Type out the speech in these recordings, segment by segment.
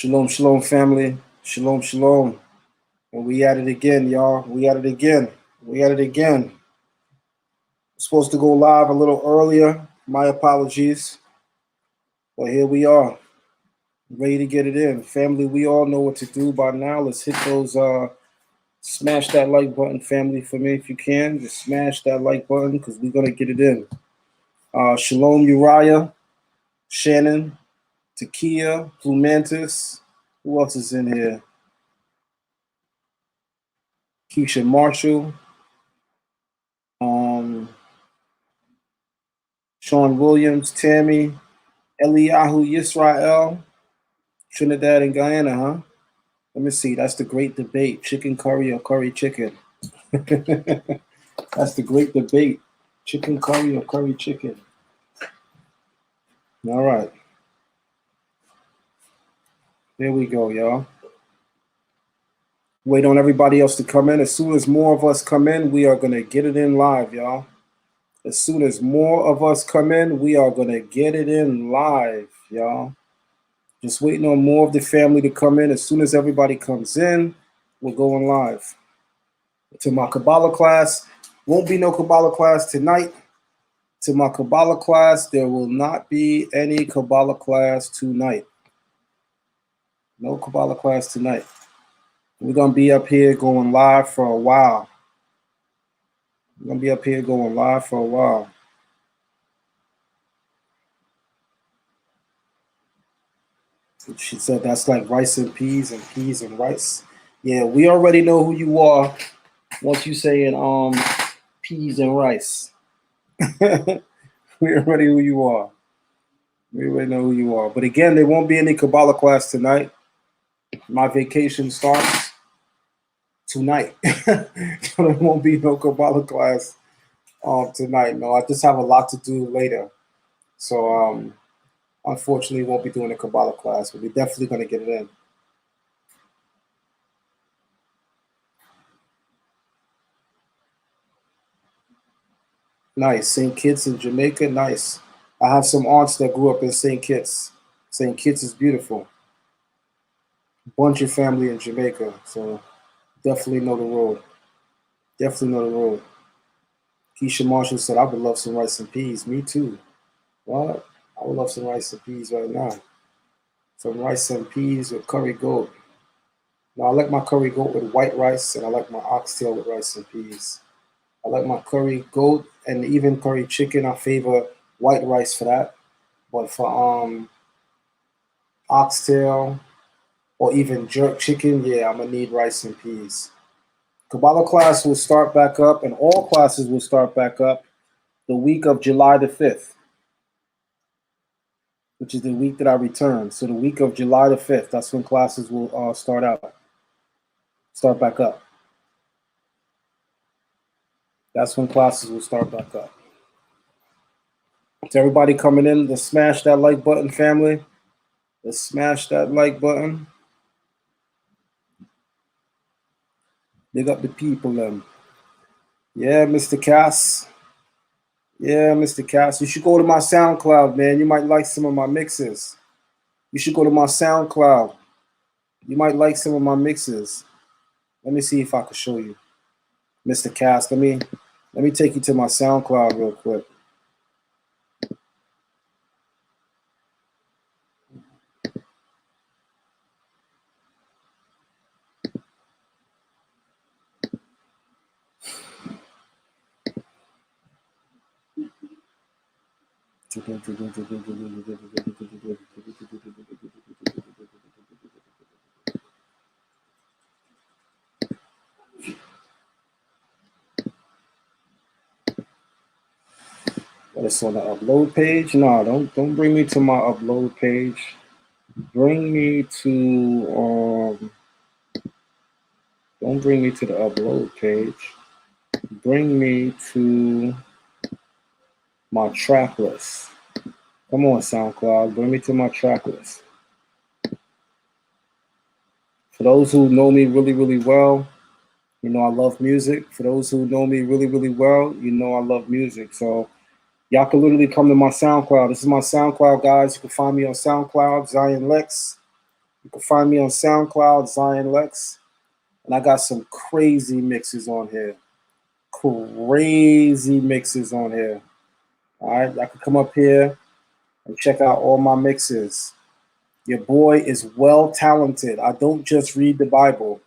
Shalom, shalom, family. Shalom, shalom. And we at it again, y'all. We at it again. We at it again. Supposed to go live a little earlier. My apologies. But here we are. Ready to get it in. Family, we all know what to do by now. Let's hit those, smash that like button, family, for me if you can. Just smash that like button because we're going to get it in. Shalom, Uriah, Shannon, Takia, Plumantis. Who else is in here? Keisha Marshall. Sean Williams, Tammy, Eliyahu Yisrael, Trinidad and Guyana, huh? Let me see. That's the great debate. Chicken curry or curry chicken? That's the great debate. Chicken curry or curry chicken? All right. There we go, y'all. Wait on everybody else to come in. As soon as more of us come in, we are going to get it in live, y'all. As soon as more of us come in, we are going to get it in live, y'all. Just waiting on more of the family to come in. As soon as everybody comes in, we're going live. To my Kabbalah class, won't be no Kabbalah class tonight. To my Kabbalah class, there will not be any Kabbalah class tonight. No Kabbalah class tonight. We're going to be up here going live for a while. We're going to be up here going live for a while. She said that's like rice and peas and rice. Yeah, we already know who you are once you saying peas and rice. We already know who you are. We already know who you are. But again, there won't be any Kabbalah class tonight. My vacation starts tonight. So there won't be no Kabbalah class tonight. No, I just have a lot to do later. So unfortunately, won't be doing a Kabbalah class, but we're definitely going to get it in. Nice. St. Kitts in Jamaica. Nice. I have some aunts that grew up in St. Kitts. St. Kitts is beautiful. Bunch of family in Jamaica. So definitely know the road. Definitely know the road. Keisha Marshall said, I would love some rice and peas. Me too. What? I would love some rice and peas right now. Some rice and peas with curry goat. Now, I like my curry goat with white rice, and I like my oxtail with rice and peas. I like my curry goat and even curry chicken. I favor white rice for that. But for oxtail or even jerk chicken, yeah, I'm going to need rice and peas. Kabbalah class will start back up, and all classes will start back up the week of July the 5th, which is the week that I return. So the week of July the 5th, that's when classes will start back up. That's when classes will start back up. To everybody coming in, let's smash that like button, family. Let's smash that like button. Big up the people, Yeah, Mr. Cass. Yeah, Mr. Cass. You should go to my SoundCloud, man. You might like some of my mixes. You should go to my SoundCloud. You might like some of my mixes. Let me see if I can show you. Mr. Cass, let me take you to my SoundCloud real quick. What is on the upload page? No, don't bring me to my upload page. Bring me to don't bring me to the upload page. Bring me to my track list. Come on, SoundCloud. Bring me to my track list. For those who know me really, really well, you know I love music. For those who know me really, really well, you know I love music. So y'all can literally come to my SoundCloud. This is my SoundCloud, guys. You can find me on SoundCloud, Zion Lexx. You can find me on SoundCloud, Zion Lexx, and I got some crazy mixes on here. Crazy mixes on here. All right, I can come up here and check out all my mixes. Your boy is well talented. I don't just read the Bible.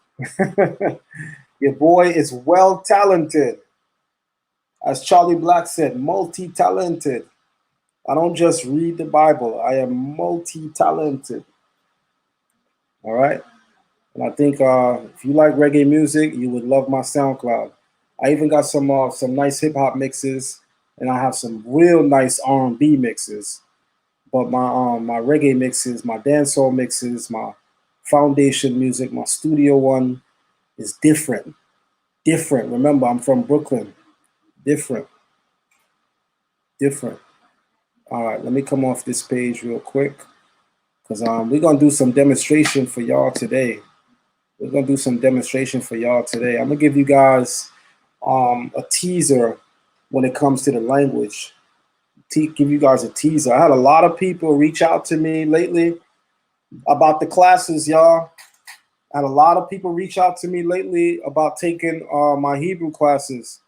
Your boy is well talented. As Charlie Black said, multi-talented. I don't just read the Bible. I am multi-talented. All right. And I think if you like reggae music, you would love my SoundCloud. I even got some nice hip hop mixes, and I have some real nice R&B mixes. But my reggae mixes, my dancehall mixes, my foundation music, my studio one is different. Different. Remember, I'm from Brooklyn. Different. Different. All right, let me come off this page real quick, because we're gonna do some demonstration for y'all today. We're gonna do some demonstration for y'all today. I'm gonna give you guys a teaser when it comes to the language. Give you guys a teaser. I had a lot of people reach out to me lately about the classes, y'all. I had a lot of people reach out to me lately about taking my Hebrew classes.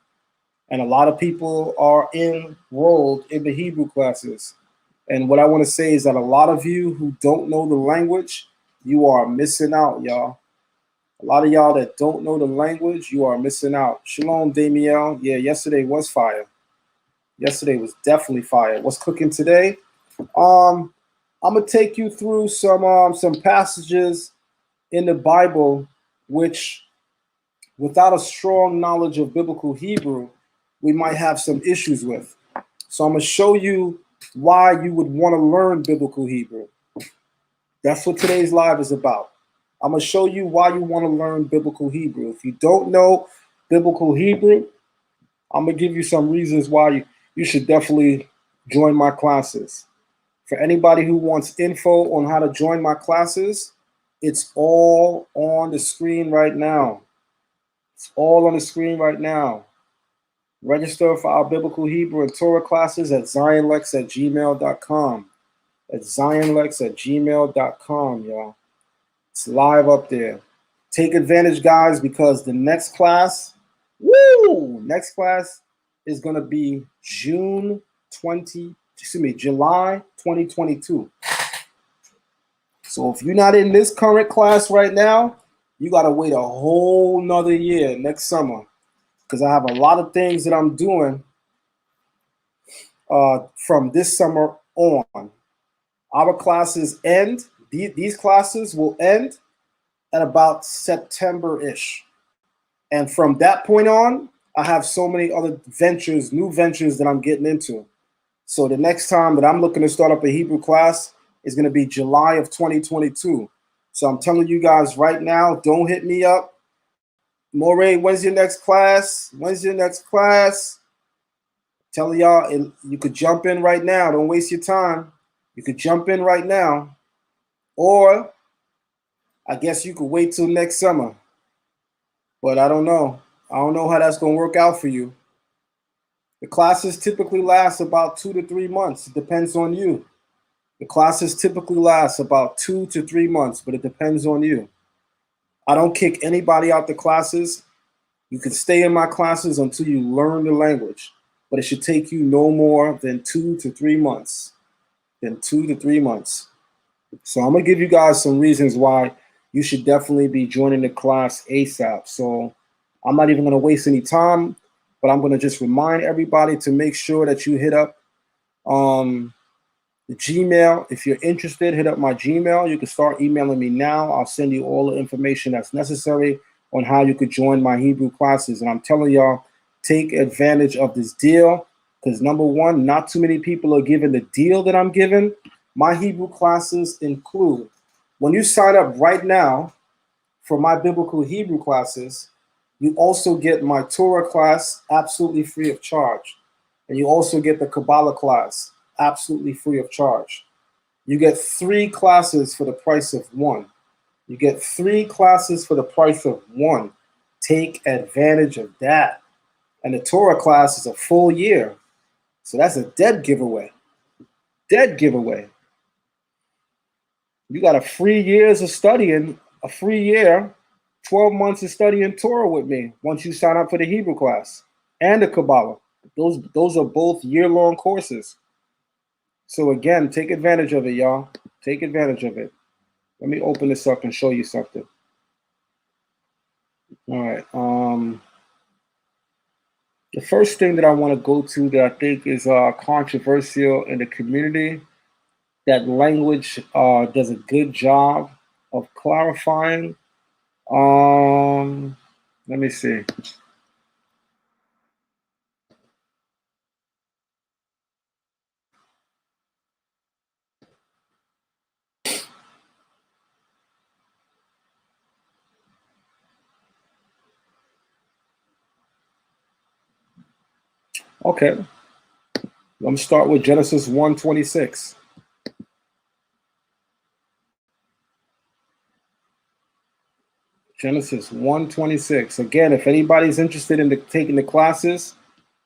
And a lot of people are enrolled in the Hebrew classes. And what I want to say is that a lot of you who don't know the language, you are missing out, y'all. A lot of y'all that don't know the language, you are missing out. Shalom, Damiel. Yeah, yesterday was fire. Yesterday was definitely fire. What's cooking today? I'm gonna take you through some passages in the Bible, which, without a strong knowledge of biblical Hebrew, we might have some issues with. So I'm gonna show you why you would want to learn biblical Hebrew. That's what today's live is about. I'm gonna show you why you want to learn biblical Hebrew. If you don't know biblical Hebrew, I'm gonna give you some reasons why you should definitely join my classes. For anybody who wants info on how to join my classes, it's all on the screen right now. It's all on the screen right now. Register for our biblical Hebrew and Torah classes at zionlex@gmail.com. At zionlex@gmail.com, y'all. It's live up there. Take advantage, guys, because the next class, next class is going to be July 2022. So if you're not in this current class right now, you got to wait a whole nother year next summer, because I have a lot of things that I'm doing from this summer on. Our classes end. These classes will end at about September-ish. And from that point on, I have so many other ventures, new ventures that I'm getting into. So the next time that I'm looking to start up a Hebrew class is going to be July of 2022. So I'm telling you guys right now, don't hit me up. Moray, when's your next class? When's your next class? Tell y'all you could jump in right now. Don't waste your time. You could jump in right now. Or I guess you could wait till next summer. But I don't know. I don't know how that's going to work out for you. The classes typically last about 2 to 3 months. It depends on you. The classes typically last about 2 to 3 months, but it depends on you. I don't kick anybody out the classes. You can stay in my classes until you learn the language, but it should take you no more than 2 to 3 months. So I'm going to give you guys some reasons why you should definitely be joining the class ASAP. So I'm not even going to waste any time, but I'm going to just remind everybody to make sure that you hit up the Gmail. If you're interested, hit up my Gmail. You can start emailing me now. I'll send you all the information that's necessary on how you could join my Hebrew classes. And I'm telling y'all, take advantage of this deal, because number one, not too many people are giving the deal that I'm giving. My Hebrew classes include, when you sign up right now for my biblical Hebrew classes, you also get my Torah class absolutely free of charge. And you also get the Kabbalah class absolutely free of charge. You get 3 classes for the price of 1. You get 3 classes for the price of 1. Take advantage of that. And the Torah class is a full year. So that's a dead giveaway. Dead giveaway. You got a free years of studying, a free year, 12 months of studying Torah with me once you sign up for the Hebrew class and the Kabbalah. Those are both year-long courses. So again, take advantage of it, y'all. Take advantage of it. Let me open this up and show you something. All right. The first thing that I want to go to that I think is controversial in the community, that language does a good job of clarifying. Let me see. Okay, let me start with Genesis 1:26. Genesis 1:26. Again, if anybody's interested in taking the classes,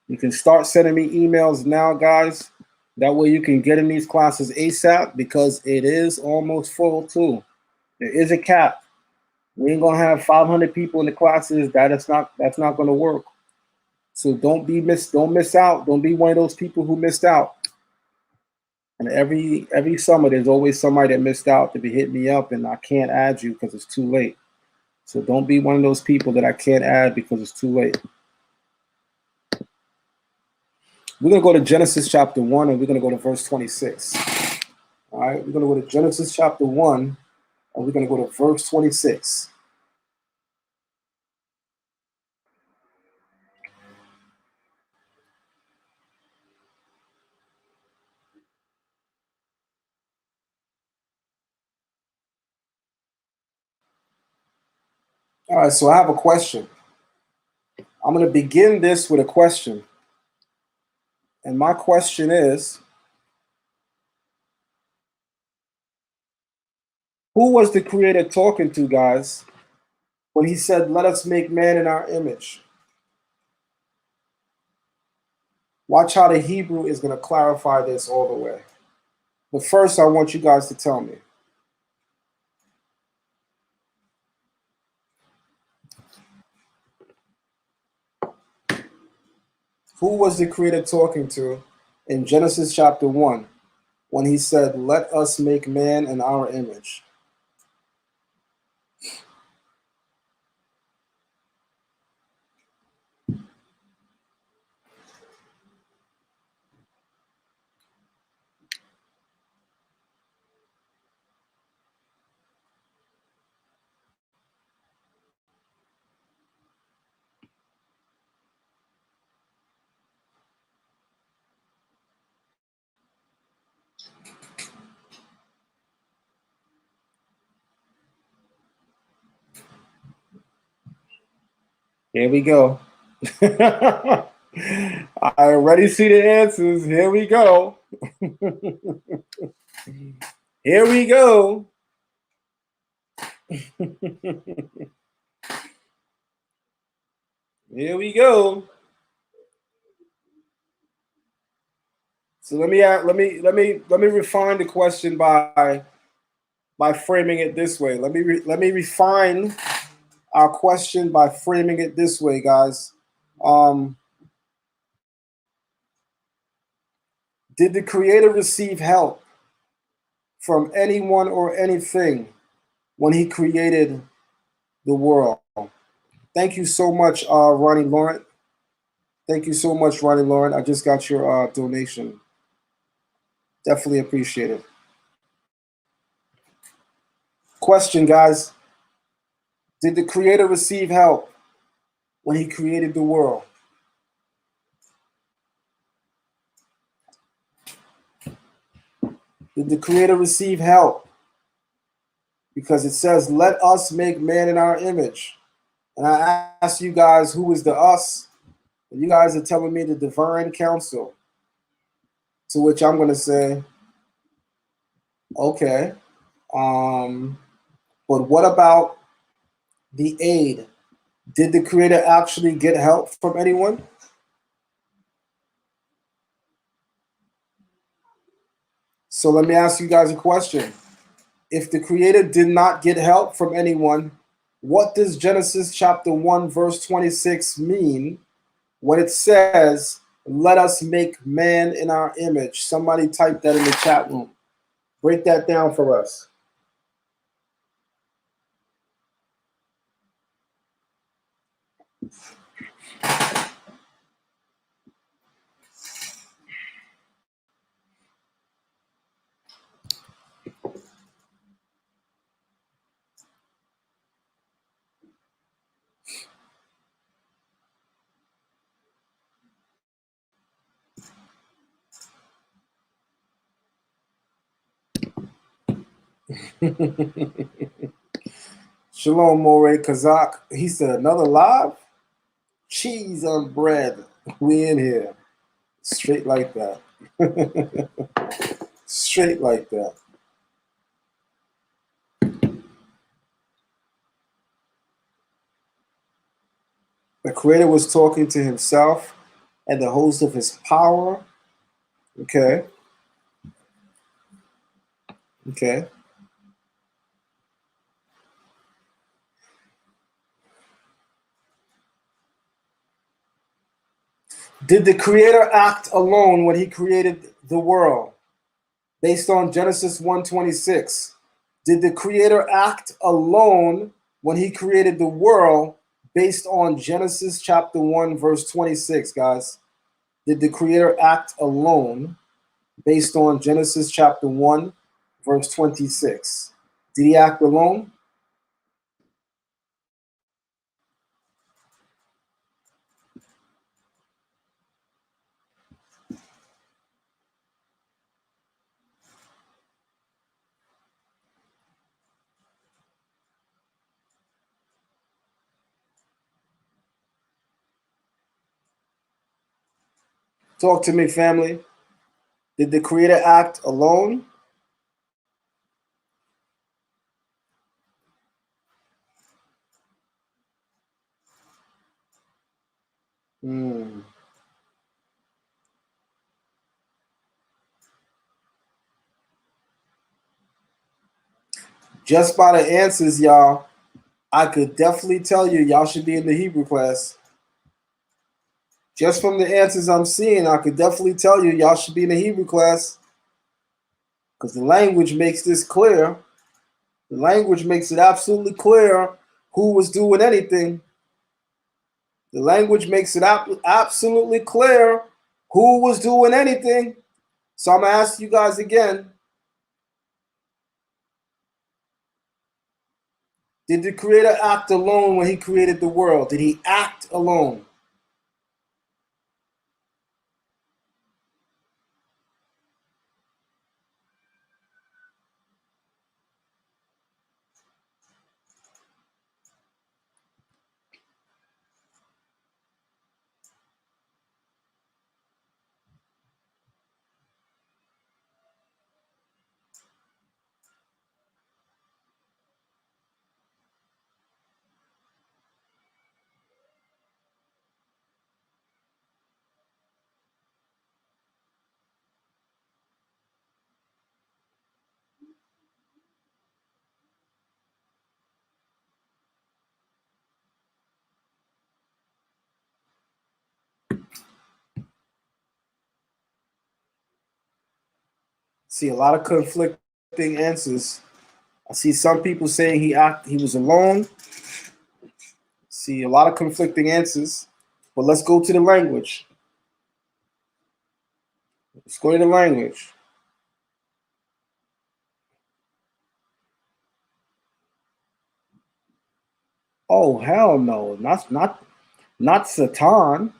you can start sending me emails now, guys. That way you can get in these classes ASAP, because it is almost full too. There is a cap. We ain't gonna have 500 people in the classes. That's not gonna work. So don't miss out. Don't be one of those people who missed out. And every summer, there's always somebody that missed out to be hitting me up, and I can't add you because it's too late. So don't be one of those people that I can't add because it's too late. We're going to go to Genesis chapter 1, and we're going to go to verse 26. All right, we're going to go to Genesis chapter 1, and we're going to go to verse 26. All right, so I have a question. I'm going to begin this with a question. And my question is, who was the Creator talking to, guys, when he said, let us make man in our image? Watch how the Hebrew is going to clarify this all the way. But first, I want you guys to tell me. Who was the Creator talking to in Genesis chapter 1 when he said, let us make man in our image? Here we go. I already see the answers. Here we go. Here we go. Here we go. So let me refine the question by framing it this way. Let me refine our question by framing it this way, guys. Did the Creator receive help from anyone or anything when he created the world? Thank you so much, Ronnie Laurent. Thank you so much, Ronnie Laurent. I just got your donation. Definitely appreciate it. Question, guys. Did the Creator receive help when he created the world? Did the Creator receive help? Because it says, let us make man in our image. And I asked you guys, who is the us? And you guys are telling me the divine council. To which I'm going to say, okay. But what about the aid? Did the Creator actually get help from anyone? So let me ask you guys a question. if the Creator did not get help from anyone, what does Genesis chapter 1, verse 26 mean when it says, let us make man in our image? Somebody type that in the chat room. Break that down for us. Shalom, Moray Kazak. He said, another live? Cheese on bread. We in here. Straight like that. Straight like that. The Creator was talking to himself and the host of his power. Okay. Okay. Did the Creator act alone when he created the world? Based on Genesis 1:26. Did the Creator act alone when he created the world based on Genesis chapter 1, verse 26, guys? Did the Creator act alone based on Genesis chapter 1, verse 26? Did he act alone? Talk to me, family. Did the Creator act alone? Just by the answers, y'all, I could definitely tell you, y'all should be in the Hebrew class. Just from the answers I'm seeing, I could definitely tell you, y'all should be in the Hebrew class. Because the language makes this clear. The language makes it absolutely clear who was doing anything. The language makes it absolutely clear who was doing anything. So I'm going to ask you guys again. Did the Creator act alone when he created the world? Did he act alone? See a lot of conflicting answers. I see some people saying he was alone. See a lot of conflicting answers. But let's go to the language. Let's go to the language. Oh hell no! Not Satan.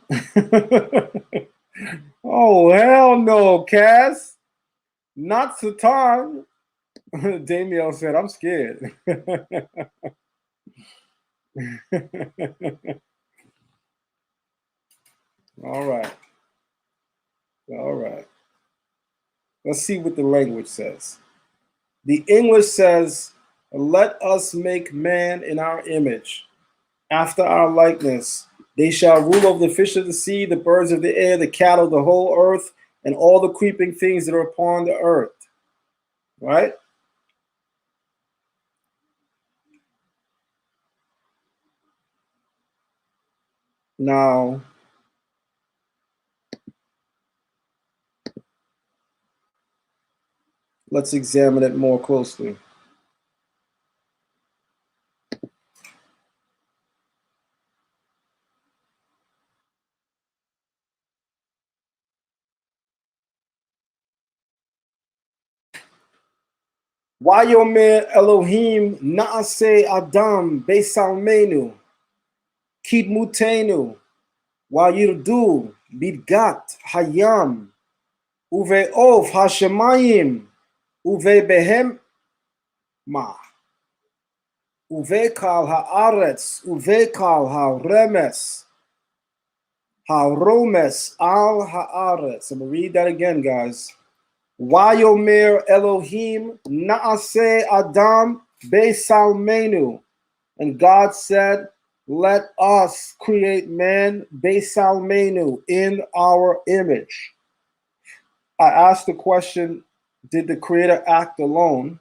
Oh hell no, Cass. Not Satan. Damiel said, "I'm scared." All right. All right. Let's see what the language says. The English says, let us make man in our image, after our likeness. They shall rule over the fish of the sea, the birds of the air, the cattle, the whole earth, and all the creeping things that are upon the earth. Right? Now, let's examine it more closely. Vayomer Elohim Naaseh Adam Besalmenu Kidmutenu Wayirdu Bidgat Hayam Uve'ov Hashemayim Uve'behem Ma Uve'kal Haaretz Uve'kal Haremes Haromes Al Haaretz. I'm going to read that again, guys. Vayomer Elohim Naaseh Adam Besalmenu. And God said, let us create man Besalmenu in our image. I asked the question, did the creator act alone?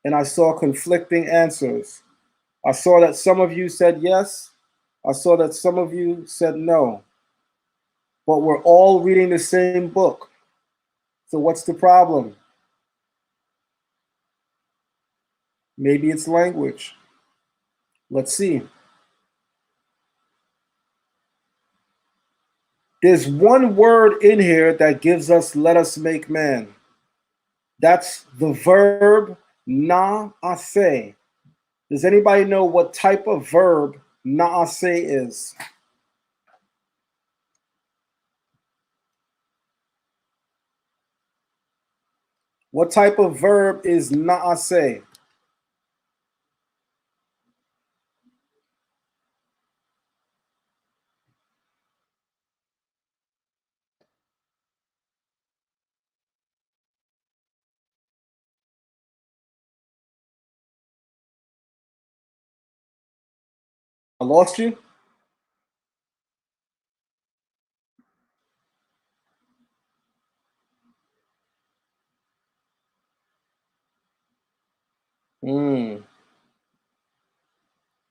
And I saw conflicting answers. I saw that some of you said yes. I saw that some of you said no. But we're all reading the same book. So what's the problem? Maybe it's language. Let's see. There's one word in here that gives us let us make man. That's the verb na'aseh. Does anybody know what type of verb na'aseh is? What type of verb is na'aseh? I lost you?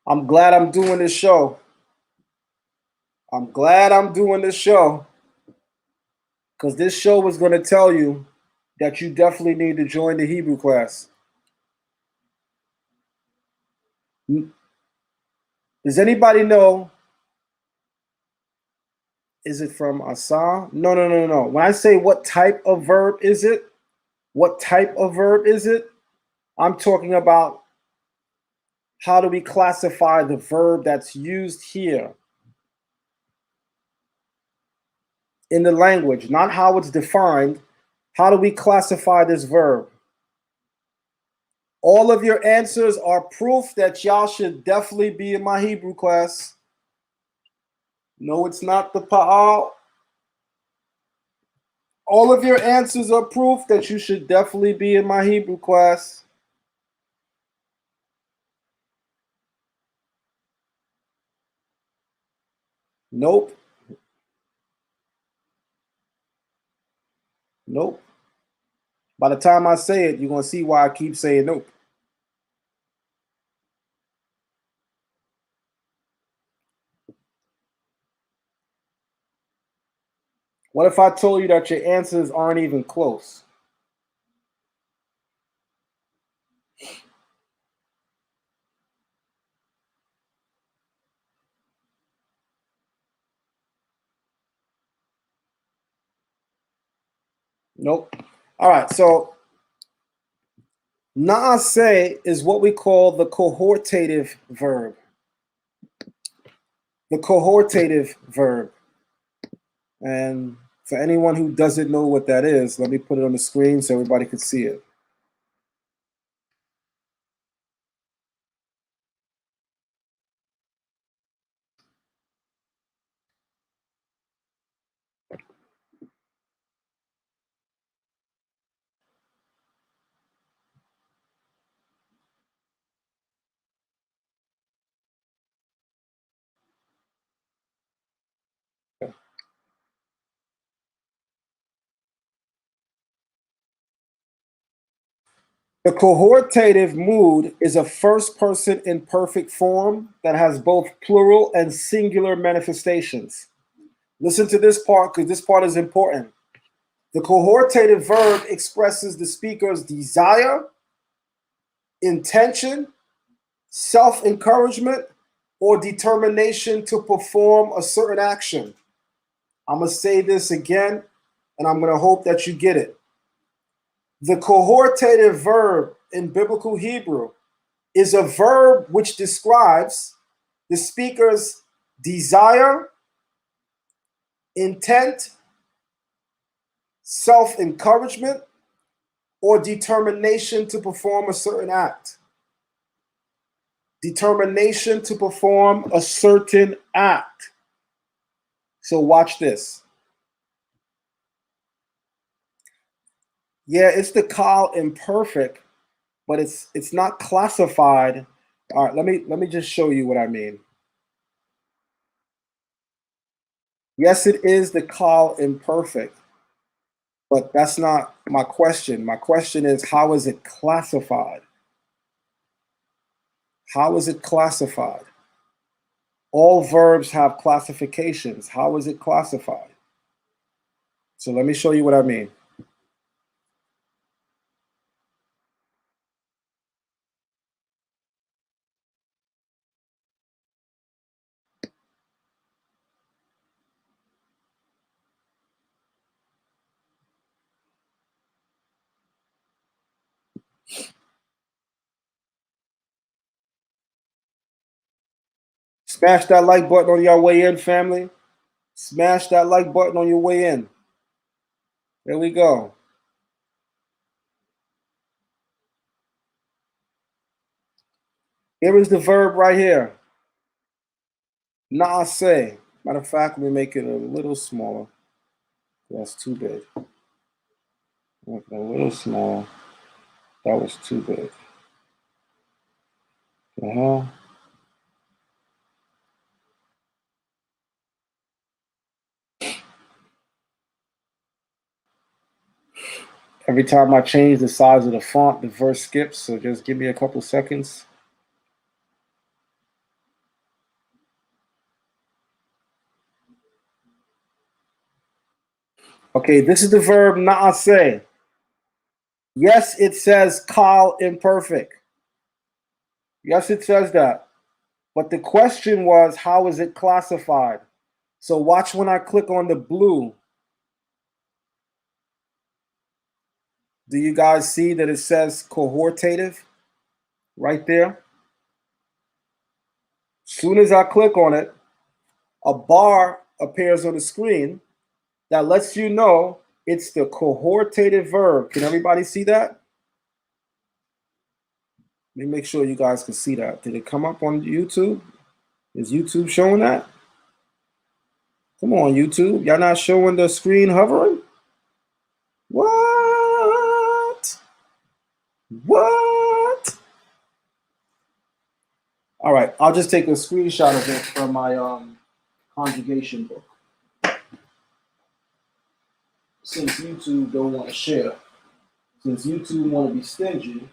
I'm glad I'm doing this show. I'm glad I'm doing this show because this show is going to tell you that you definitely need to join the Hebrew class. Does anybody know? Is it from Asa? No. When I say what type of verb is it, what type of verb is it? I'm talking about how do we classify the verb that's used here in the language, not how it's defined. How do we classify this verb? All of your answers are proof that y'all should definitely be in my Hebrew class. No, it's not the Pa'al. All of your answers are proof that you should definitely be in my Hebrew class. Nope. Nope. By the time I say it, you're going to see why I keep saying nope. What if I told you that your answers aren't even close? Nope. All right, so na'aseh is what we call the cohortative verb. The cohortative verb. And for anyone who doesn't know what that is, let me put it on the screen so everybody can see it. The cohortative mood is a first-person imperfect form that has both plural and singular manifestations. Listen to this part because this part is important. The cohortative verb expresses the speaker's desire, intention, self-encouragement, or determination to perform a certain action. I'm going to say this again, and I'm going to hope that you get it. The cohortative verb in biblical Hebrew is a verb which describes the speaker's desire, intent, self-encouragement, or determination to perform a certain act. Determination to perform a certain act. So watch this. Yeah, it's the call imperfect, but it's not classified. All right, let me just show you what I mean. Yes, it is the call imperfect, but that's not my question. My question is, how is it classified? How is it classified? All verbs have classifications. How is it classified? So let me show you what I mean. Smash that like button on your way in, family. Smash that like button on your way in. There we go. Here is the verb right here. Naaseh. Matter of fact, let me make it a little smaller. That's too big. Make it a little small. That was too big. The hell? Every time I change the size of the font, the verse skips. So just give me a couple seconds. Okay, this is the verb naaseh. Yes, it says kal imperfect. Yes, it says that. But the question was, how is it classified? So watch when I click on the blue. Do you guys see that it says cohortative right there? Soon as I click on it, a bar appears on the screen that lets you know it's the cohortative verb. Can everybody see that? Let me make sure you guys can see that. Did it come up on YouTube? Is YouTube showing that? Come on, YouTube. Y'all not showing the screen hovering? What? What? All right, I'll just take a screenshot of it from my conjugation book. Since YouTube don't want to share, since YouTube want to be stingy,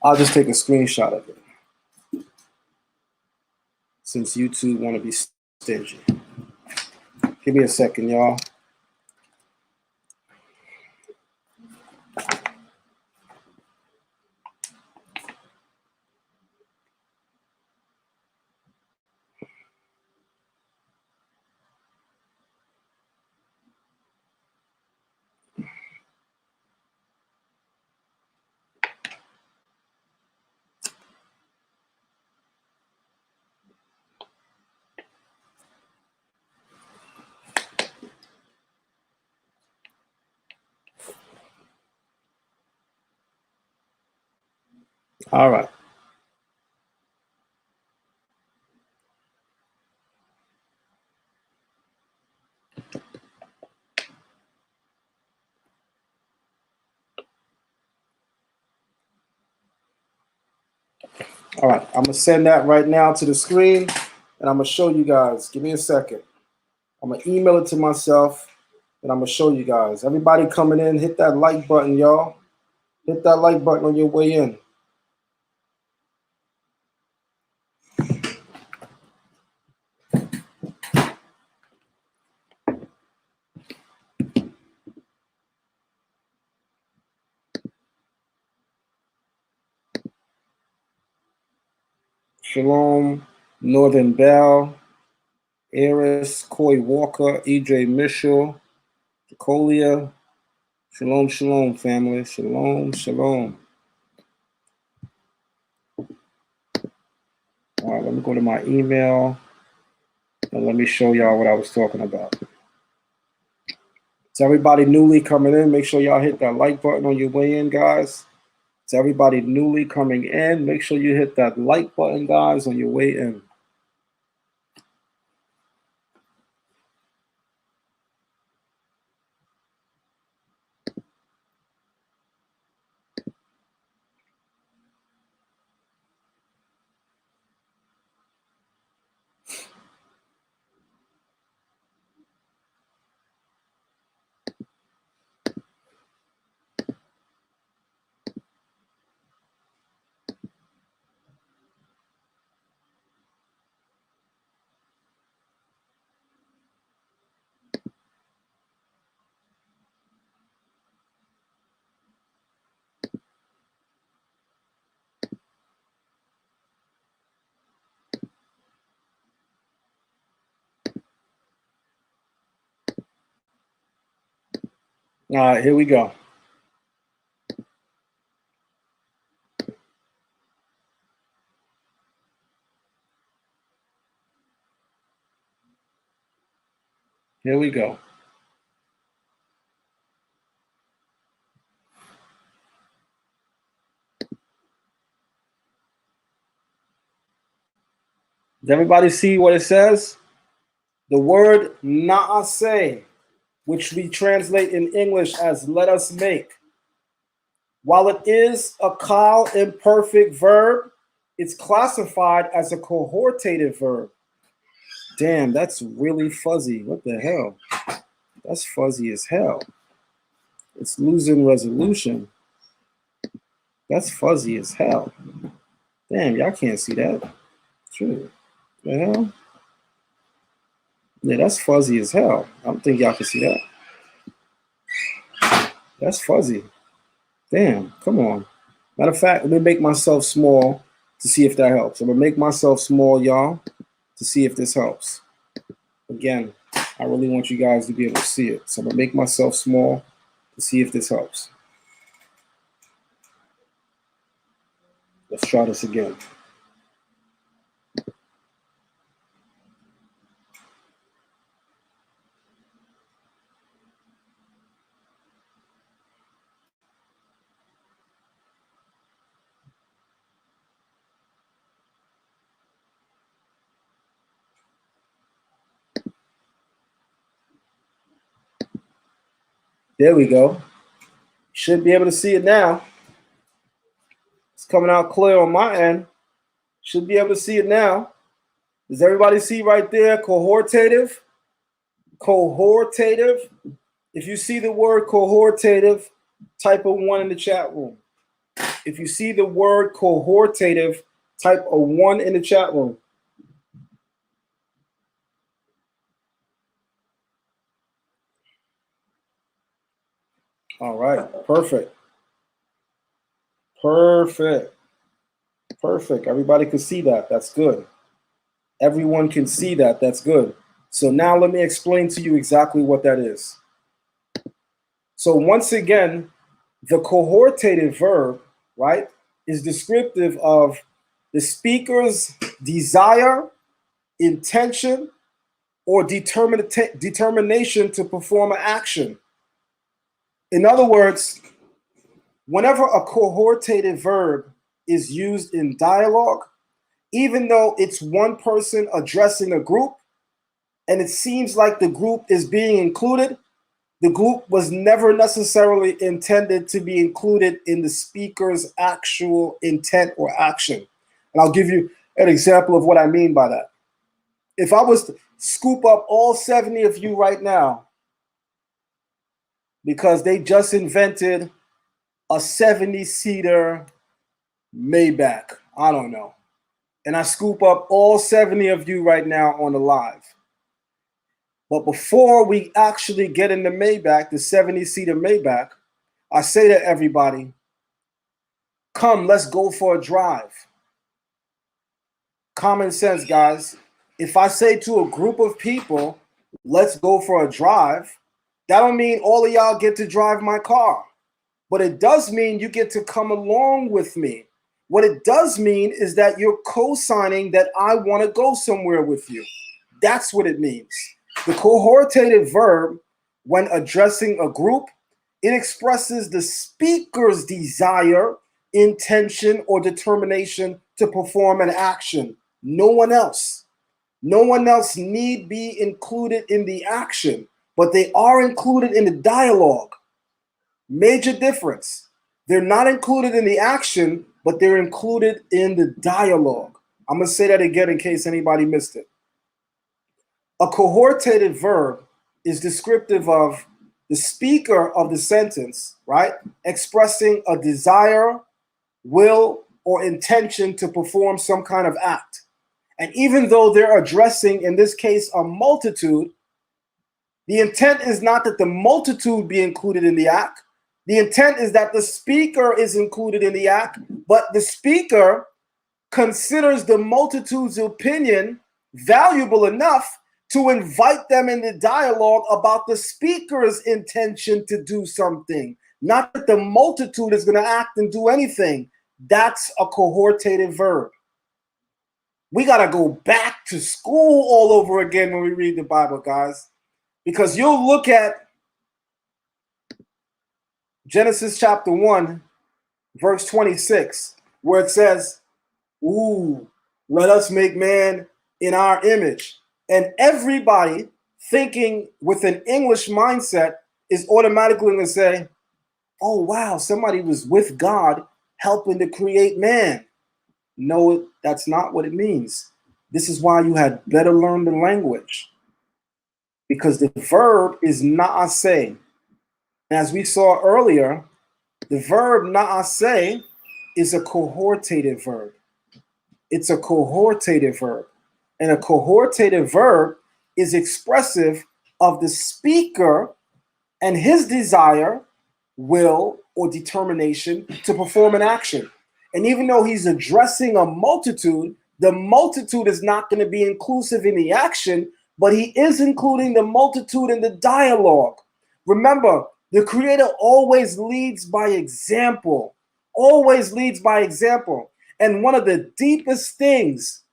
I'll just take a screenshot of it. Since YouTube want to be stingy. Give me a second, y'all. All right. All right, I'm gonna send that right now to the screen and I'm gonna show you guys. Give me a second. I'm gonna email it to myself and I'm gonna show you guys. Everybody coming in, hit that like button, y'all. Hit that like button on your way in. Shalom, Northern Bell, Eris, Coy Walker, EJ Mitchell, Jacolia. Shalom, shalom, family. Shalom, shalom. All right, let me go to my email and let me show y'all what I was talking about. To everybody newly coming in, make sure y'all hit that like button on your way in, guys. To everybody newly coming in, make sure you hit that like button, guys, on your way in. All right, here we go. Here we go. Does everybody see what it says? The word naaseh, which we translate in English as let us make. While it is a kal imperfect verb, it's classified as a cohortative verb. Damn, that's really fuzzy. What the hell? That's fuzzy as hell. It's losing resolution. That's fuzzy as hell. Damn, y'all can't see that. True. The hell? Yeah, that's fuzzy as hell. I don't think y'all can see that. That's fuzzy. Damn, come on. Matter of fact, let me make myself small to see if that helps. I'm gonna make myself small, y'all, to see if this helps. Again, I really want you guys to be able to see it. So I'm gonna make myself small to see if this helps. Let's try this again. There we go. Should be able to see it now. It's coming out clear on my end. Should be able to see it now. Does everybody see right there? Cohortative. Cohortative. If you see the word cohortative, type a 1 in the chat room. If you see the word cohortative, type a 1 in the chat room. All right, perfect. Perfect. Perfect. Everybody can see that. That's good. Everyone can see that. That's good. So now let me explain to you exactly what that is. So once again, the cohortative verb, right, is descriptive of the speaker's desire, intention, or determination to perform an action. In other words, whenever a cohortative verb is used in dialogue, even though it's one person addressing a group, and it seems like the group is being included, the group was never necessarily intended to be included in the speaker's actual intent or action. And I'll give you an example of what I mean by that. If I was to scoop up all 70 of you right now, because they just invented a 70-seater Maybach. I don't know. And I scoop up all 70 of you right now on the live. But before we actually get in the Maybach, the 70-seater Maybach, I say to everybody, come, let's go for a drive. Common sense, guys. If I say to a group of people, let's go for a drive, that don't mean all of y'all get to drive my car. But it does mean you get to come along with me. What it does mean is that you're co-signing that I want to go somewhere with you. That's what it means. The cohortative verb, when addressing a group, it expresses the speaker's desire, intention, or determination to perform an action. No one else. No one else need be included in the action, but they are included in the dialogue. Major difference. They're not included in the action, but they're included in the dialogue. I'm going to say that again in case anybody missed it. A cohortative verb is descriptive of the speaker of the sentence, right? Expressing a desire, will, or intention to perform some kind of act. And even though they're addressing, in this case, a multitude, the intent is not that the multitude be included in the act. The intent is that the speaker is included in the act, but the speaker considers the multitude's opinion valuable enough to invite them in the dialogue about the speaker's intention to do something. Not that the multitude is going to act and do anything. That's a cohortative verb. We got to go back to school all over again when we read the Bible, guys, because you'll look at Genesis chapter 1, verse 26, where it says, ooh, let us make man in our image. And everybody thinking with an English mindset is automatically going to say, oh, wow, somebody was with God helping to create man. No, that's not what it means. This is why you had better learn the language, because the verb is naaseh. As we saw earlier, the verb naaseh is a cohortative verb. It's a cohortative verb. And a cohortative verb is expressive of the speaker and his desire, will, or determination to perform an action. And even though he's addressing a multitude, the multitude is not going to be inclusive in the action, but he is including the multitude in the dialogue. Remember, the Creator always leads by example. Always leads by example. And one of the deepest things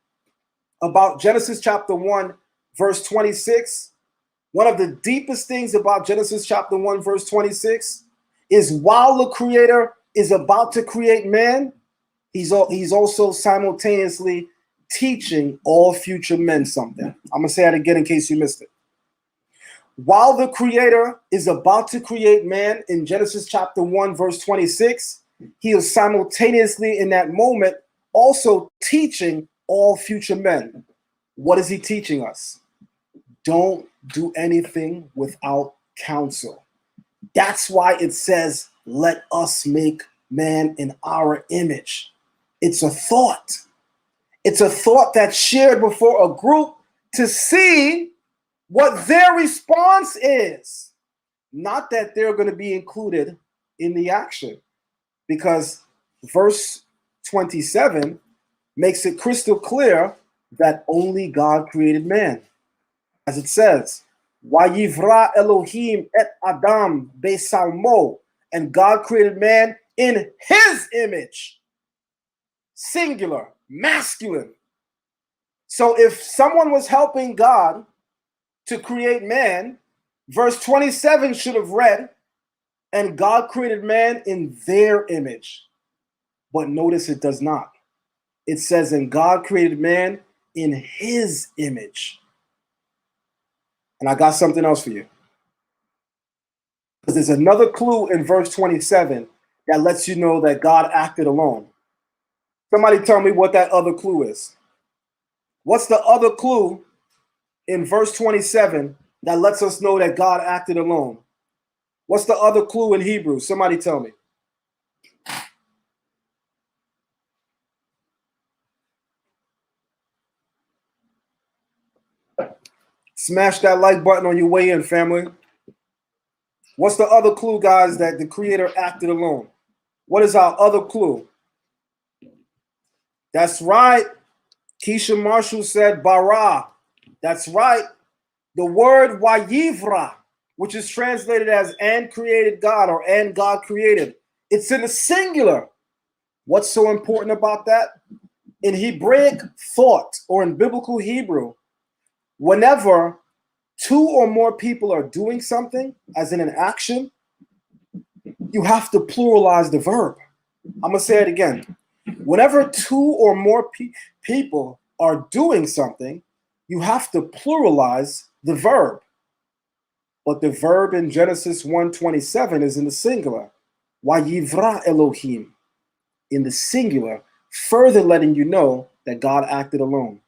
about Genesis chapter 1, verse 26, one of the deepest things about Genesis chapter 1, verse 26 is while the Creator is about to create man, he's also simultaneously teaching all future men something. I'm going to say that again in case you missed it. While the Creator is about to create man in Genesis chapter 1, verse 26, he is simultaneously in that moment also teaching all future men. What is he teaching us? Don't do anything without counsel. That's why it says, let us make man in our image. It's a thought. It's a thought that's shared before a group to see what their response is. Not that they're going to be included in the action. Because verse 27 makes it crystal clear that only God created man. As it says, Vayivra Elohim et Adam besalmo, and God created man in his image. Singular, masculine. So if someone was helping God to create man, verse 27 should have read, and God created man in their image. But notice it does not. It says, and God created man in his image. And I got something else for you. Because there's another clue in verse 27 that lets you know that God acted alone. Somebody tell me what that other clue is. What's the other clue in verse 27 that lets us know that God acted alone? What's the other clue in Hebrew? Somebody tell me. Smash that like button on your way in, family. What's the other clue, guys, that the Creator acted alone? What is our other clue? That's right. Keisha Marshall said bara. That's right. The word wayivra, which is translated as and created God or and God created, it's in the singular. What's so important about that? In Hebraic thought or in biblical Hebrew, whenever two or more people are doing something, as in an action, you have to pluralize the verb. I'm going to say it again. Whenever two or more people are doing something, you have to pluralize the verb. But the verb in Genesis 1:27 is in the singular. Wayivra Elohim, in the singular, further letting you know that God acted alone.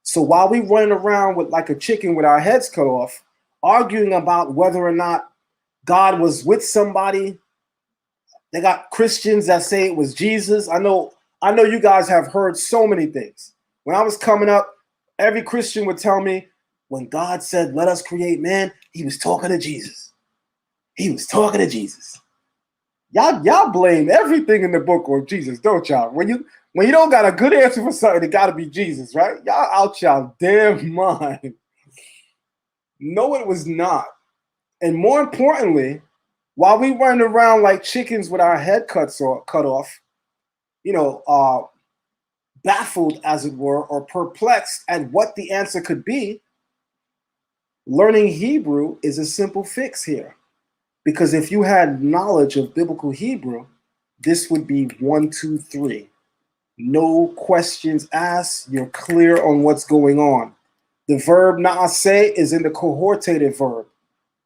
So while we running around with like a chicken with our heads cut off, arguing about whether or not God was with somebody, they got Christians that say it was Jesus. I know you guys have heard so many things. When I was coming up, every Christian would tell me, when God said, let us create man, he was talking to Jesus. He was talking to Jesus. Y'all blame everything in the book on Jesus, don't y'all? When you don't got a good answer for something, it got to be Jesus, right? Y'all out y'all damn mind. No, it was not. And more importantly, while we run around like chickens with our head cut off, baffled, as it were, or perplexed at what the answer could be, learning Hebrew is a simple fix here. Because if you had knowledge of biblical Hebrew, this would be 1, 2, 3. No questions asked. You're clear on what's going on. The verb naaseh is in the cohortative verb.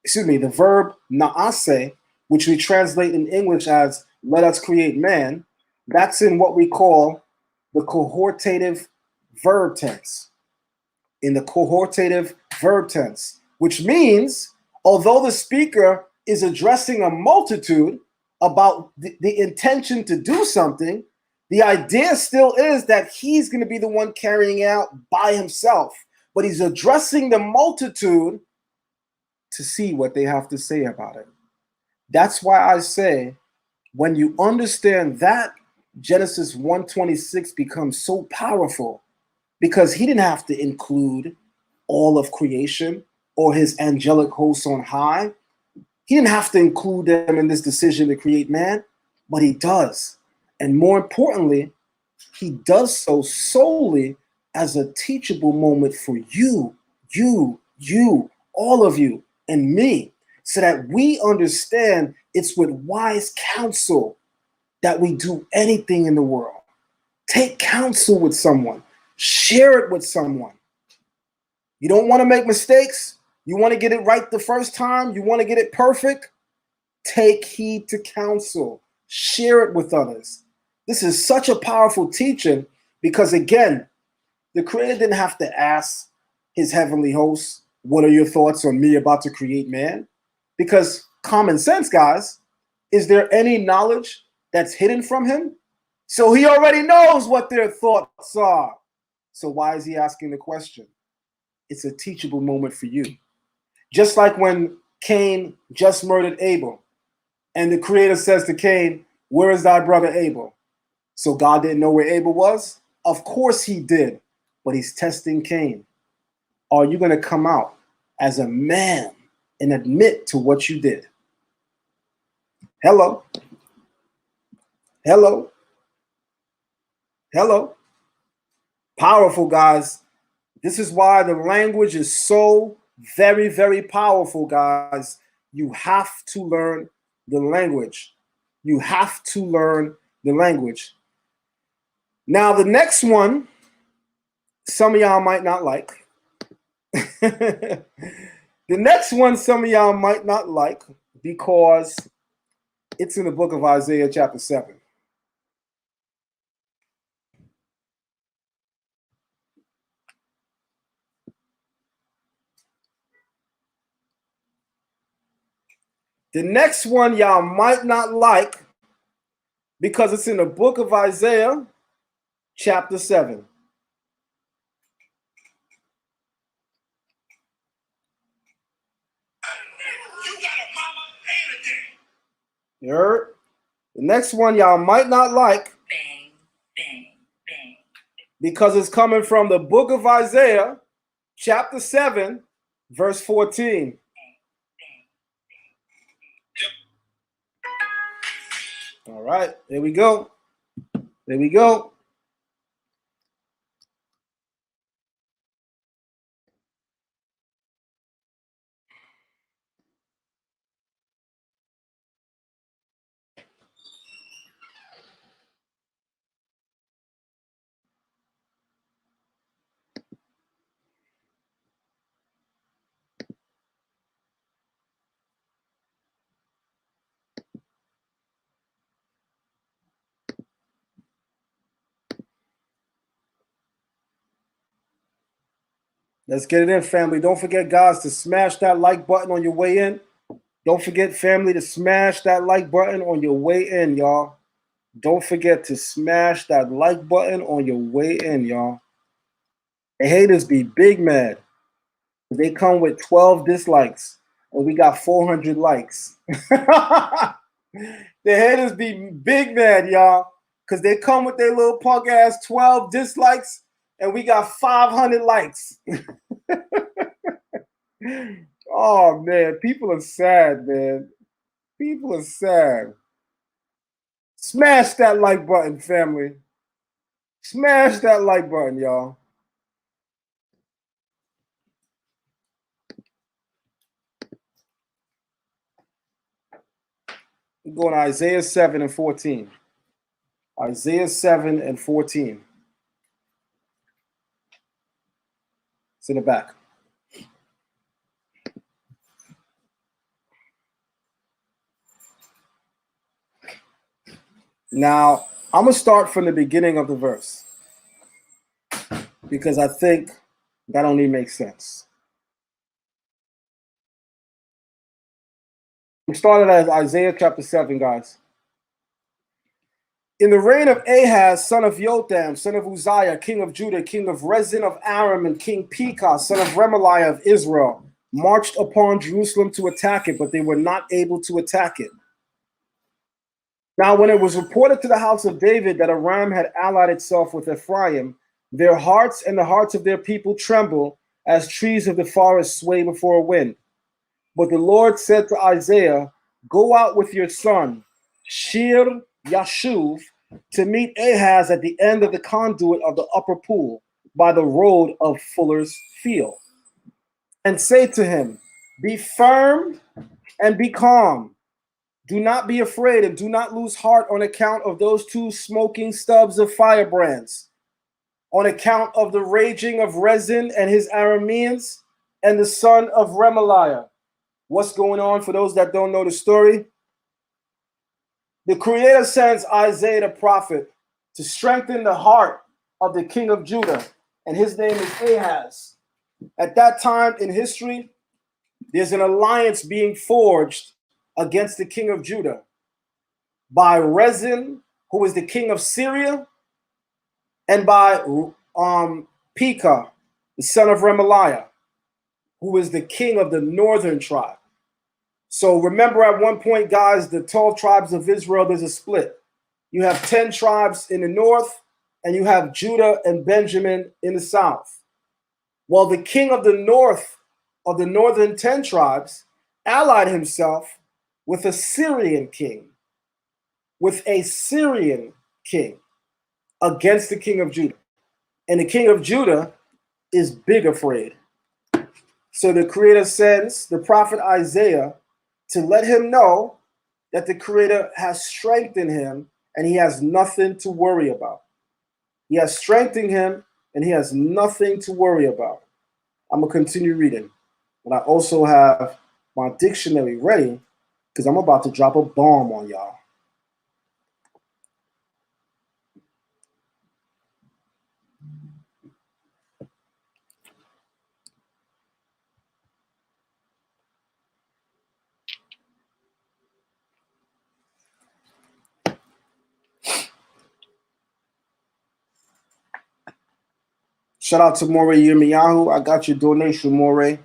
The verb naaseh, which we translate in English as let us create man, that's in what we call the cohortative verb tense. In the cohortative verb tense, which means although the speaker is addressing a multitude about the intention to do something, the idea still is that he's going to be the one carrying out by himself, but he's addressing the multitude to see what they have to say about it. That's why I say, when you understand that, Genesis 1:26 becomes so powerful, because he didn't have to include all of creation or his angelic hosts on high. He didn't have to include them in this decision to create man, but he does. And more importantly, he does so solely as a teachable moment for you, all of you, and me, so that we understand it's with wise counsel that we do anything in the world. Take counsel with someone. Share it with someone. You don't want to make mistakes? You want to get it right the first time? You want to get it perfect? Take heed to counsel. Share it with others. This is such a powerful teaching because, again, the Creator didn't have to ask his heavenly hosts, what are your thoughts on me about to create man? Because common sense, guys, is there any knowledge that's hidden from him? So he already knows what their thoughts are. So why is he asking the question? It's a teachable moment for you. Just like when Cain just murdered Abel, and the Creator says to Cain, where is thy brother Abel? So God didn't know where Abel was? Of course he did, but he's testing Cain. Are you going to come out as a man and admit to what you did? Hello? Hello? Hello? Powerful, guys. This is why the language is so very, very powerful, guys. You have to learn the language. You have to learn the language. Now, the next one, some of y'all might not like. The next one, some of y'all might not like because it's in the book of Isaiah chapter 7. The next one y'all might not like because it's in the book of Isaiah chapter 7. You heard? The next one y'all might not like because it's coming from the book of Isaiah, chapter 7, verse 14. All right, there we go. There we go. Let's get it in, family. Don't forget, guys, to smash that like button on your way in. Don't forget, family, to smash that like button on your way in, y'all. Don't forget to smash that like button on your way in, y'all. The haters be big mad. They come with 12 dislikes, and we got 400 likes. The haters be big mad, y'all, because they come with their little punk ass 12 dislikes, and we got 500 likes. Oh, man, people are sad, man. People are sad. Smash that like button, family. Smash that like button, y'all. We're going to Isaiah 7 and 14. Isaiah 7 and 14. It's in the back. Now, I'm going to start from the beginning of the verse because I think that only makes sense. We started at Isaiah chapter 7, guys. In the reign of Ahaz, son of Jotham, son of Uzziah, king of Judah, king of Rezin of Aram, and King Pekah, son of Remaliah of Israel, marched upon Jerusalem to attack it, but they were not able to attack it. Now, when it was reported to the house of David that Aram had allied itself with Ephraim, their hearts and the hearts of their people tremble as trees of the forest sway before a wind. But the Lord said to Isaiah, "Go out with your son, Shir Yashuv, to meet Ahaz at the end of the conduit of the upper pool by the road of Fuller's Field, and say to him, be firm and be calm. Do not be afraid and do not lose heart on account of those two smoking stubs of firebrands, on account of the raging of Rezin and his Arameans and the son of Remaliah." What's going on for those that don't know the story? The Creator sends Isaiah the prophet to strengthen the heart of the king of Judah, and his name is Ahaz. At that time in history, there's an alliance being forged against the king of Judah by Rezin, who is the king of Syria, and by Pekah, the son of Remaliah, who is the king of the northern tribe. So remember, at one point, guys, the 12 tribes of Israel, there's a split. You have 10 tribes in the north, and you have Judah and Benjamin in the south. Well, the king of the north, of the northern 10 tribes, allied himself with a Syrian king, against the king of Judah. And the king of Judah is big afraid. So the Creator sends the prophet Isaiah to let him know that the Creator has strengthened him and he has nothing to worry about. He has strengthened him and he has nothing to worry about. I'm going to continue reading. And I also have my dictionary ready because I'm about to drop a bomb on y'all. Shout out to Morey Yirmiyahu. I got your donation, Morey.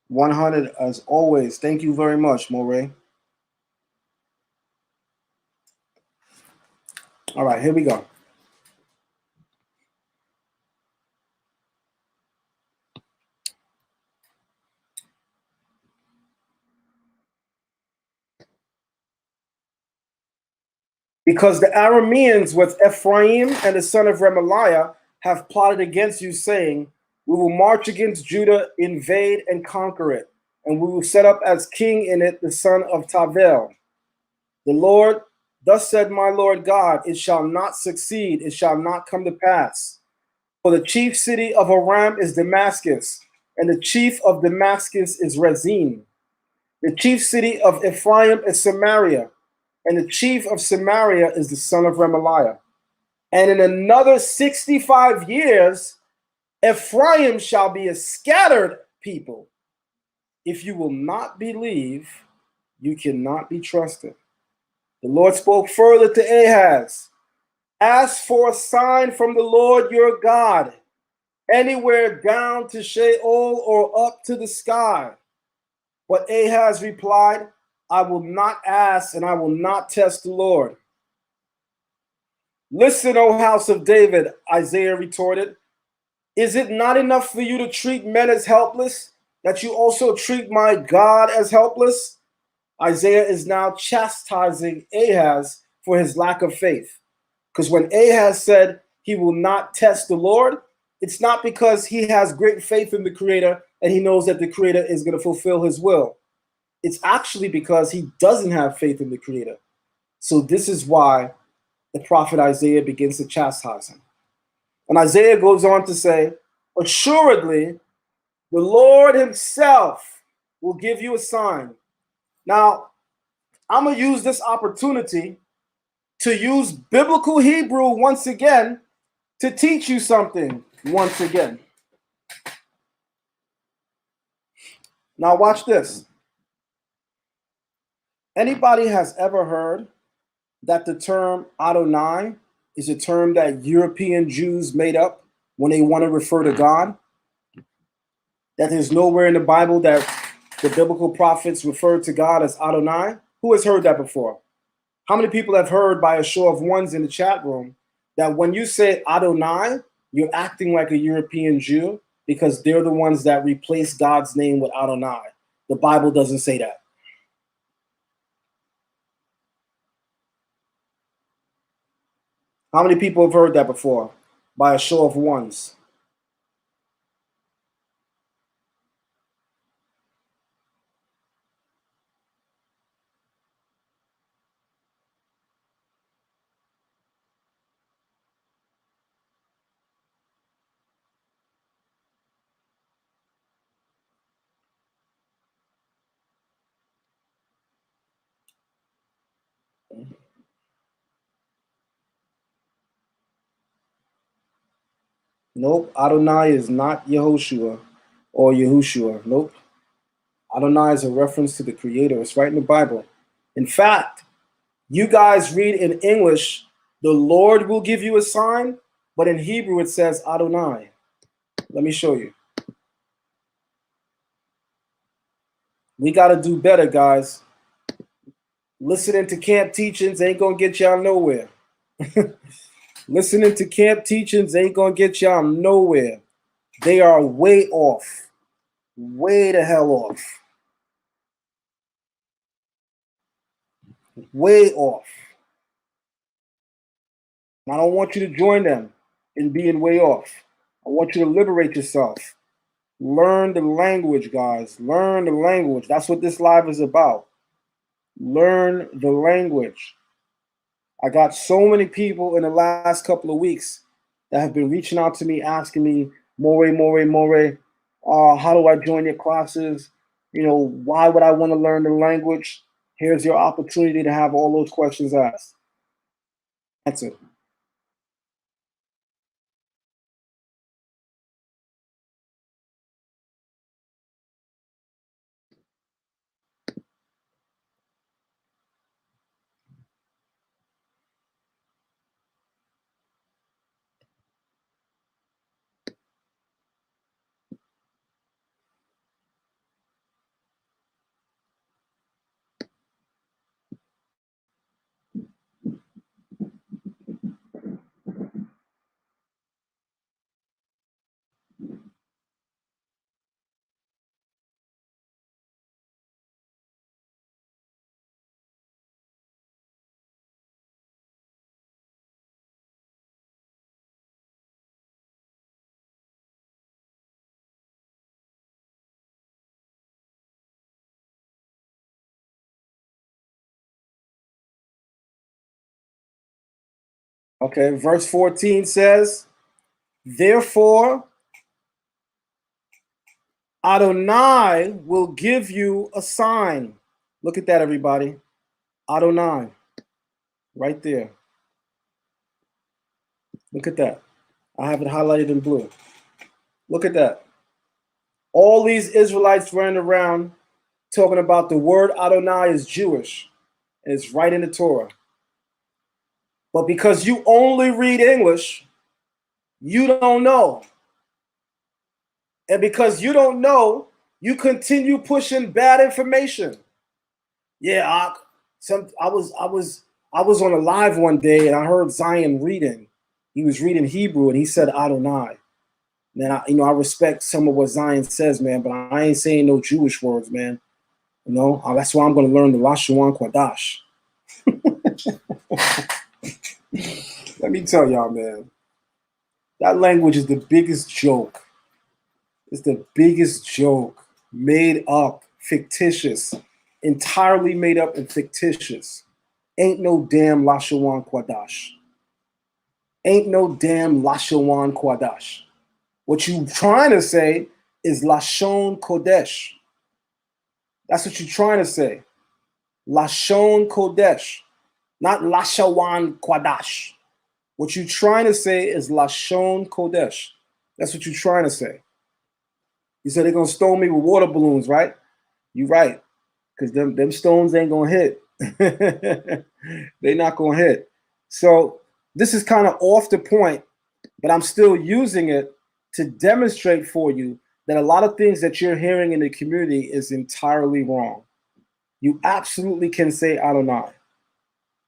100 as always. Thank you very much, Moray. All right, here we go. Because the Arameans with Ephraim and the son of Remaliah have plotted against you, saying, we will march against Judah, invade and conquer it, and we will set up as king in it the son of Tavel. The Lord, thus said my Lord God, it shall not succeed, it shall not come to pass. For the chief city of Aram is Damascus, and the chief of Damascus is Rezin. The chief city of Ephraim is Samaria, and the chief of Samaria is the son of Remaliah. And in another 65 years, Ephraim shall be a scattered people. If you will not believe, you cannot be trusted. The Lord spoke further to Ahaz. Ask for a sign from the Lord your God, anywhere down to Sheol or up to the sky. But Ahaz replied, I will not ask and I will not test the Lord. Listen, O house of David, Isaiah retorted. Is it not enough for you to treat men as helpless, that you also treat my God as helpless? Isaiah is now chastising Ahaz for his lack of faith. Because when Ahaz said he will not test the Lord, it's not because he has great faith in the Creator and he knows that the Creator is going to fulfill his will. It's actually because he doesn't have faith in the Creator. So this is why the prophet Isaiah begins to chastise him. And Isaiah goes on to say, assuredly, the Lord himself will give you a sign. Now, I'm going to use this opportunity to use biblical Hebrew once again to teach you something once again. Now, watch this. Anybody has ever heard that the term Adonai is a term that European Jews made up when they want to refer to God? That there's nowhere in the Bible that the biblical prophets refer to God as Adonai? Who has heard that before? How many people have heard by a show of ones in the chat room that when you say Adonai, you're acting like a European Jew because they're the ones that replace God's name with Adonai? The Bible doesn't say that. How many people have heard that before by a show of ones? Nope. Adonai is not Yehoshua or Yahushua. Nope. Adonai is a reference to the Creator. It's right in the Bible. In fact, you guys read in English, the Lord will give you a sign, but in Hebrew it says Adonai. Let me show you. We got to do better, guys. Listening to camp teachings ain't going to get y'all nowhere. Listening to camp teachings ain't going to get y'all nowhere. They are way off. Way the hell off. Way off. I don't want you to join them in being way off. I want you to liberate yourself. Learn the language, guys. Learn the language. That's what this live is about. Learn the language. I got so many people in the last couple of weeks that have been reaching out to me, asking me, More, how do I join your classes? You know, why would I want to learn the language? Here's your opportunity to have all those questions asked. Answer. Okay, verse 14 says, therefore, Adonai will give you a sign. Look at that, everybody. Adonai, right there. Look at that. I have it highlighted in blue. Look at that. All these Israelites running around talking about the word Adonai is Jewish, and it's right in the Torah. But because you only read English, you don't know. And because you don't know, you continue pushing bad information. Yeah, I was on a live one day and I heard Zion reading. He was reading Hebrew and he said Adonai. Man, I respect some of what Zion says, man, but I ain't saying no Jewish words, man. That's why I'm going to learn the Lashawan Kwadash. Let me tell y'all, man, that language is the biggest joke. It's the biggest joke, made up, fictitious, entirely made up and fictitious. Ain't no damn Lashawan Kwadash. Ain't no damn Lashawan Kwadash. What you trying to say is Lashon Kodesh. That's what you're trying to say. Lashon Kodesh, not Lashawan Kwadash. What you're trying to say is Lashon Kodesh. That's what you're trying to say. You said they're going to stone me with water balloons, right? You're right, because them stones ain't going to hit. They're not going to hit. So this is kind of off the point, but I'm still using it to demonstrate for you that a lot of things that you're hearing in the community is entirely wrong. You absolutely can say Adonai.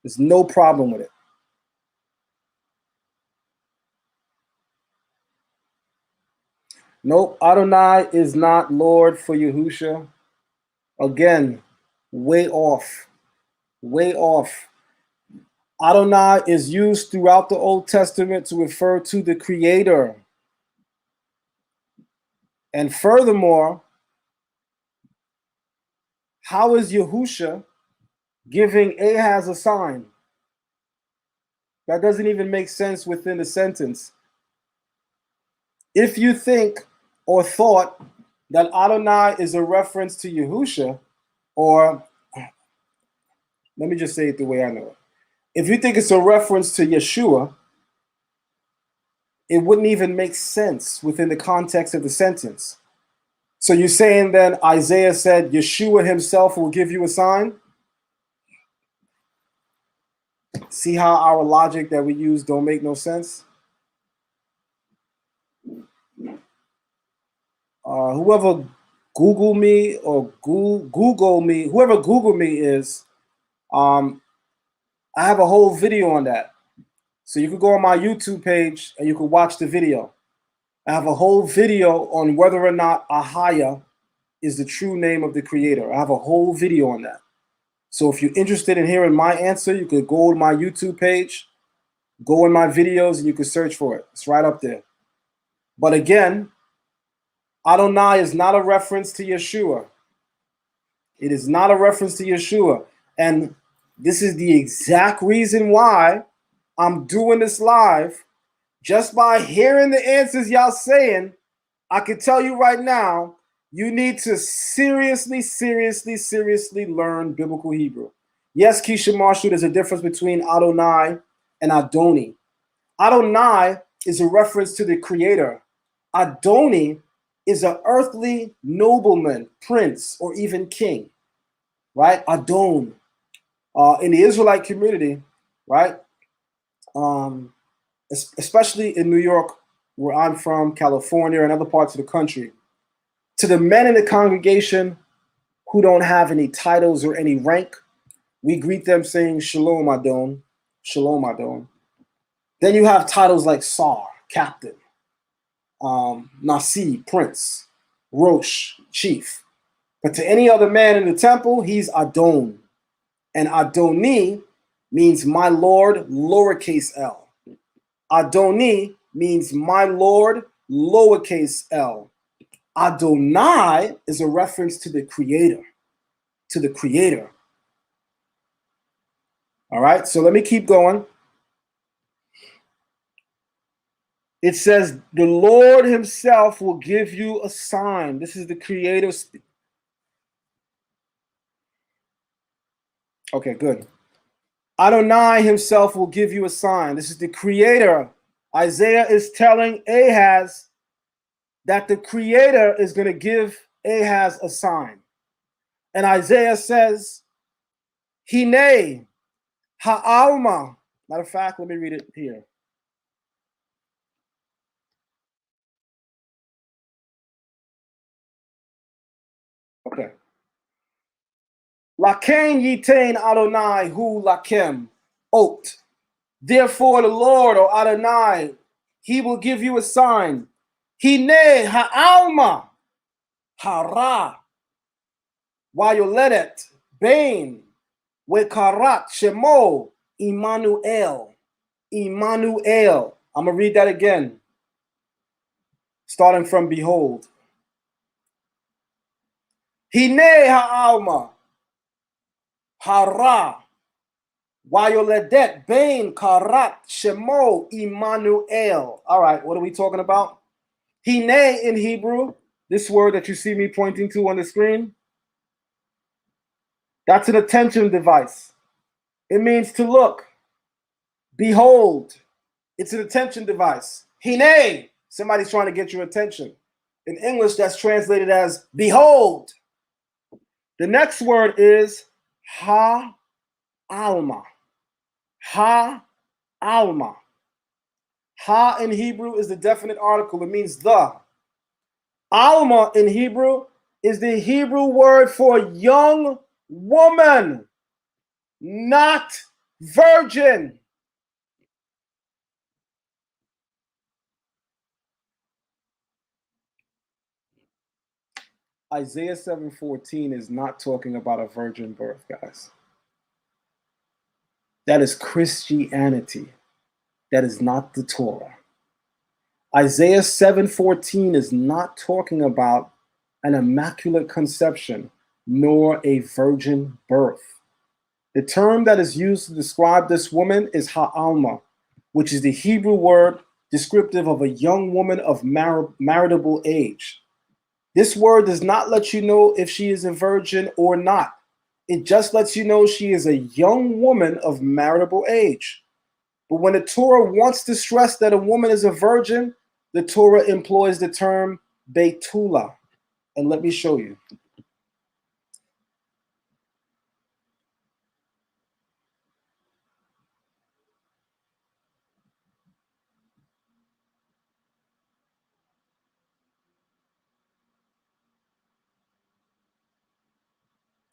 There's no problem with it. Nope, Adonai is not Lord for Yahusha. Again, way off. Way off. Adonai is used throughout the Old Testament to refer to the Creator. And furthermore, how is Yahusha giving Ahaz a sign? That doesn't even make sense within the sentence. If you think or thought that Adonai is a reference to Yahusha, or let me just say it the way I know it. If you think it's a reference to Yeshua, it wouldn't even make sense within the context of the sentence. So you're saying then Isaiah said Yeshua himself will give you a sign? See how our logic that we use don't make no sense? Whoever Google me or Google me, whoever Google me is, I have a whole video on that. So you can go on my YouTube page and you can watch the video. I have a whole video on whether or not Ahaya is the true name of the Creator. I have a whole video on that. So if you're interested in hearing my answer, you could go to my YouTube page, go in my videos, and you can search for it. It's right up there. But again, Adonai is not a reference to Yeshua. It is not a reference to Yeshua. And this is the exact reason why I'm doing this live. Just by hearing the answers y'all saying, I can tell you right now, you need to seriously learn biblical Hebrew. Yes, Keisha Marshall, there's a difference between Adonai and Adoni. Adonai is a reference to the Creator. Adoni is an earthly nobleman, prince, or even king, right? Adon. In the Israelite community, right? Especially in New York, where I'm from, California, and other parts of the country, to the men in the congregation who don't have any titles or any rank, we greet them saying, Shalom Adon, Shalom Adon. Then you have titles like Sar, Captain, Nasi, Prince, Rosh, Chief. But to any other man in the temple, he's Adon. And Adoni means my Lord, lowercase l. Adoni means my Lord, lowercase l. Adonai is a reference to the Creator, to the Creator. All right, so let me keep going. It says, the Lord himself will give you a sign. This is the creator. Okay, good. Adonai himself will give you a sign. This is the creator. Isaiah is telling Ahaz that the creator is going to give Ahaz a sign. And Isaiah says, Hine, Alma. Matter of fact, let me read it here. Okay. Laken yitain Adonai hu lakem ot. Therefore the Lord, or Adonai, he will give you a sign. Hine ha'alma hara wayoledet bain wekarat shemo Immanuel. Immanuel. I'm going to read that again, starting from behold. Hine ha'alma hara wayoledet bain karat shemo Immanuel. All right, what are we talking about? Hine in Hebrew, this word that you see me pointing to on the screen, that's an attention device. It means to look. Behold. It's an attention device. Hine, somebody's trying to get your attention. In English, that's translated as behold. The next word is ha-alma. Ha-alma. Ha in Hebrew is the definite article. It means the. Alma in Hebrew is the Hebrew word for young woman, not virgin. Isaiah 7:14 is not talking about a virgin birth, guys. That is Christianity. That is not the Torah. Isaiah 7:14 is not talking about an immaculate conception, nor a virgin birth. The term that is used to describe this woman is ha'alma, which is the Hebrew word descriptive of a young woman of marriageable age. This word does not let you know if she is a virgin or not. It just lets you know she is a young woman of marriageable age. But when the Torah wants to stress that a woman is a virgin, the Torah employs the term betula. And let me show you.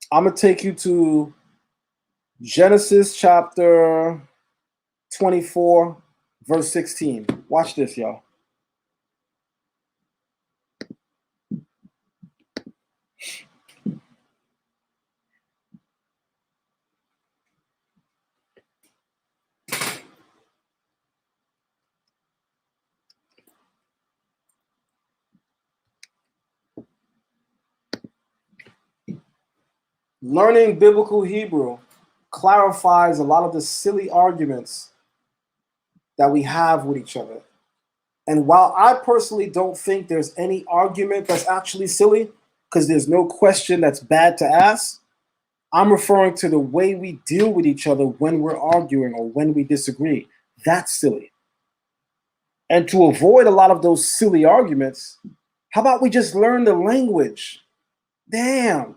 I'm going to take you to Genesis chapter 24, verse 16. Watch this, y'all. Learning biblical Hebrew clarifies a lot of the silly arguments that we have with each other. And while I personally don't think there's any argument that's actually silly, because there's no question that's bad to ask, I'm referring to the way we deal with each other when we're arguing or when we disagree. That's silly. And to avoid a lot of those silly arguments, how about we just learn the language? Damn.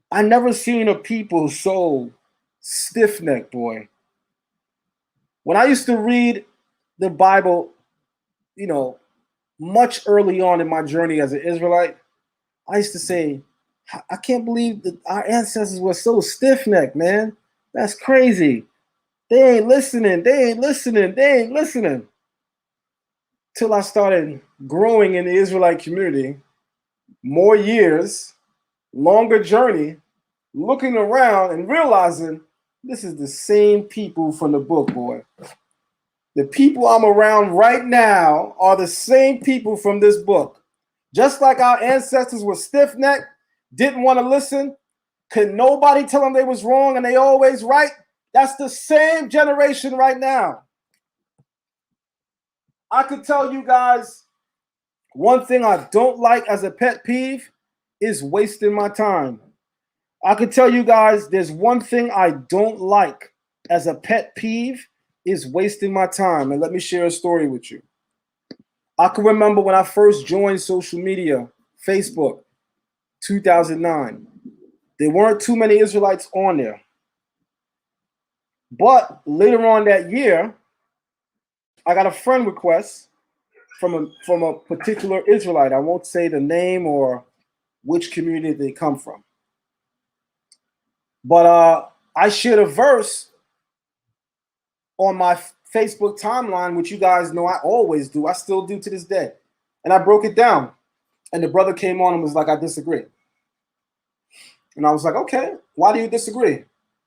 I never seen a people so stiff-necked, boy. When I used to read the Bible, much early on in my journey as an Israelite, I used to say, I can't believe that our ancestors were so stiff-necked, man. That's crazy. They ain't listening. They ain't listening. They ain't listening. Till I started growing in the Israelite community, more years, longer journey, looking around and realizing this is the same people from the book, boy. The people I'm around right now are the same people from this book. Just like our ancestors were stiff-necked, didn't want to listen, could nobody tell them they was wrong and they always right? That's the same generation right now. I could tell you guys one thing I don't like as a pet peeve is wasting my time. I could tell you guys there's one thing I don't like as a pet peeve is wasting my time. And let me share a story with you. I can remember when I first joined social media, Facebook, 2009. There weren't too many Israelites on there. But later on that year, I got a friend request from a particular Israelite. I won't say the name or which community they come from. But I shared a verse on my Facebook timeline, which you guys know I always do. I still do to this day. And I broke it down. And the brother came on and was like, I disagree. And I was like, okay, why do you disagree?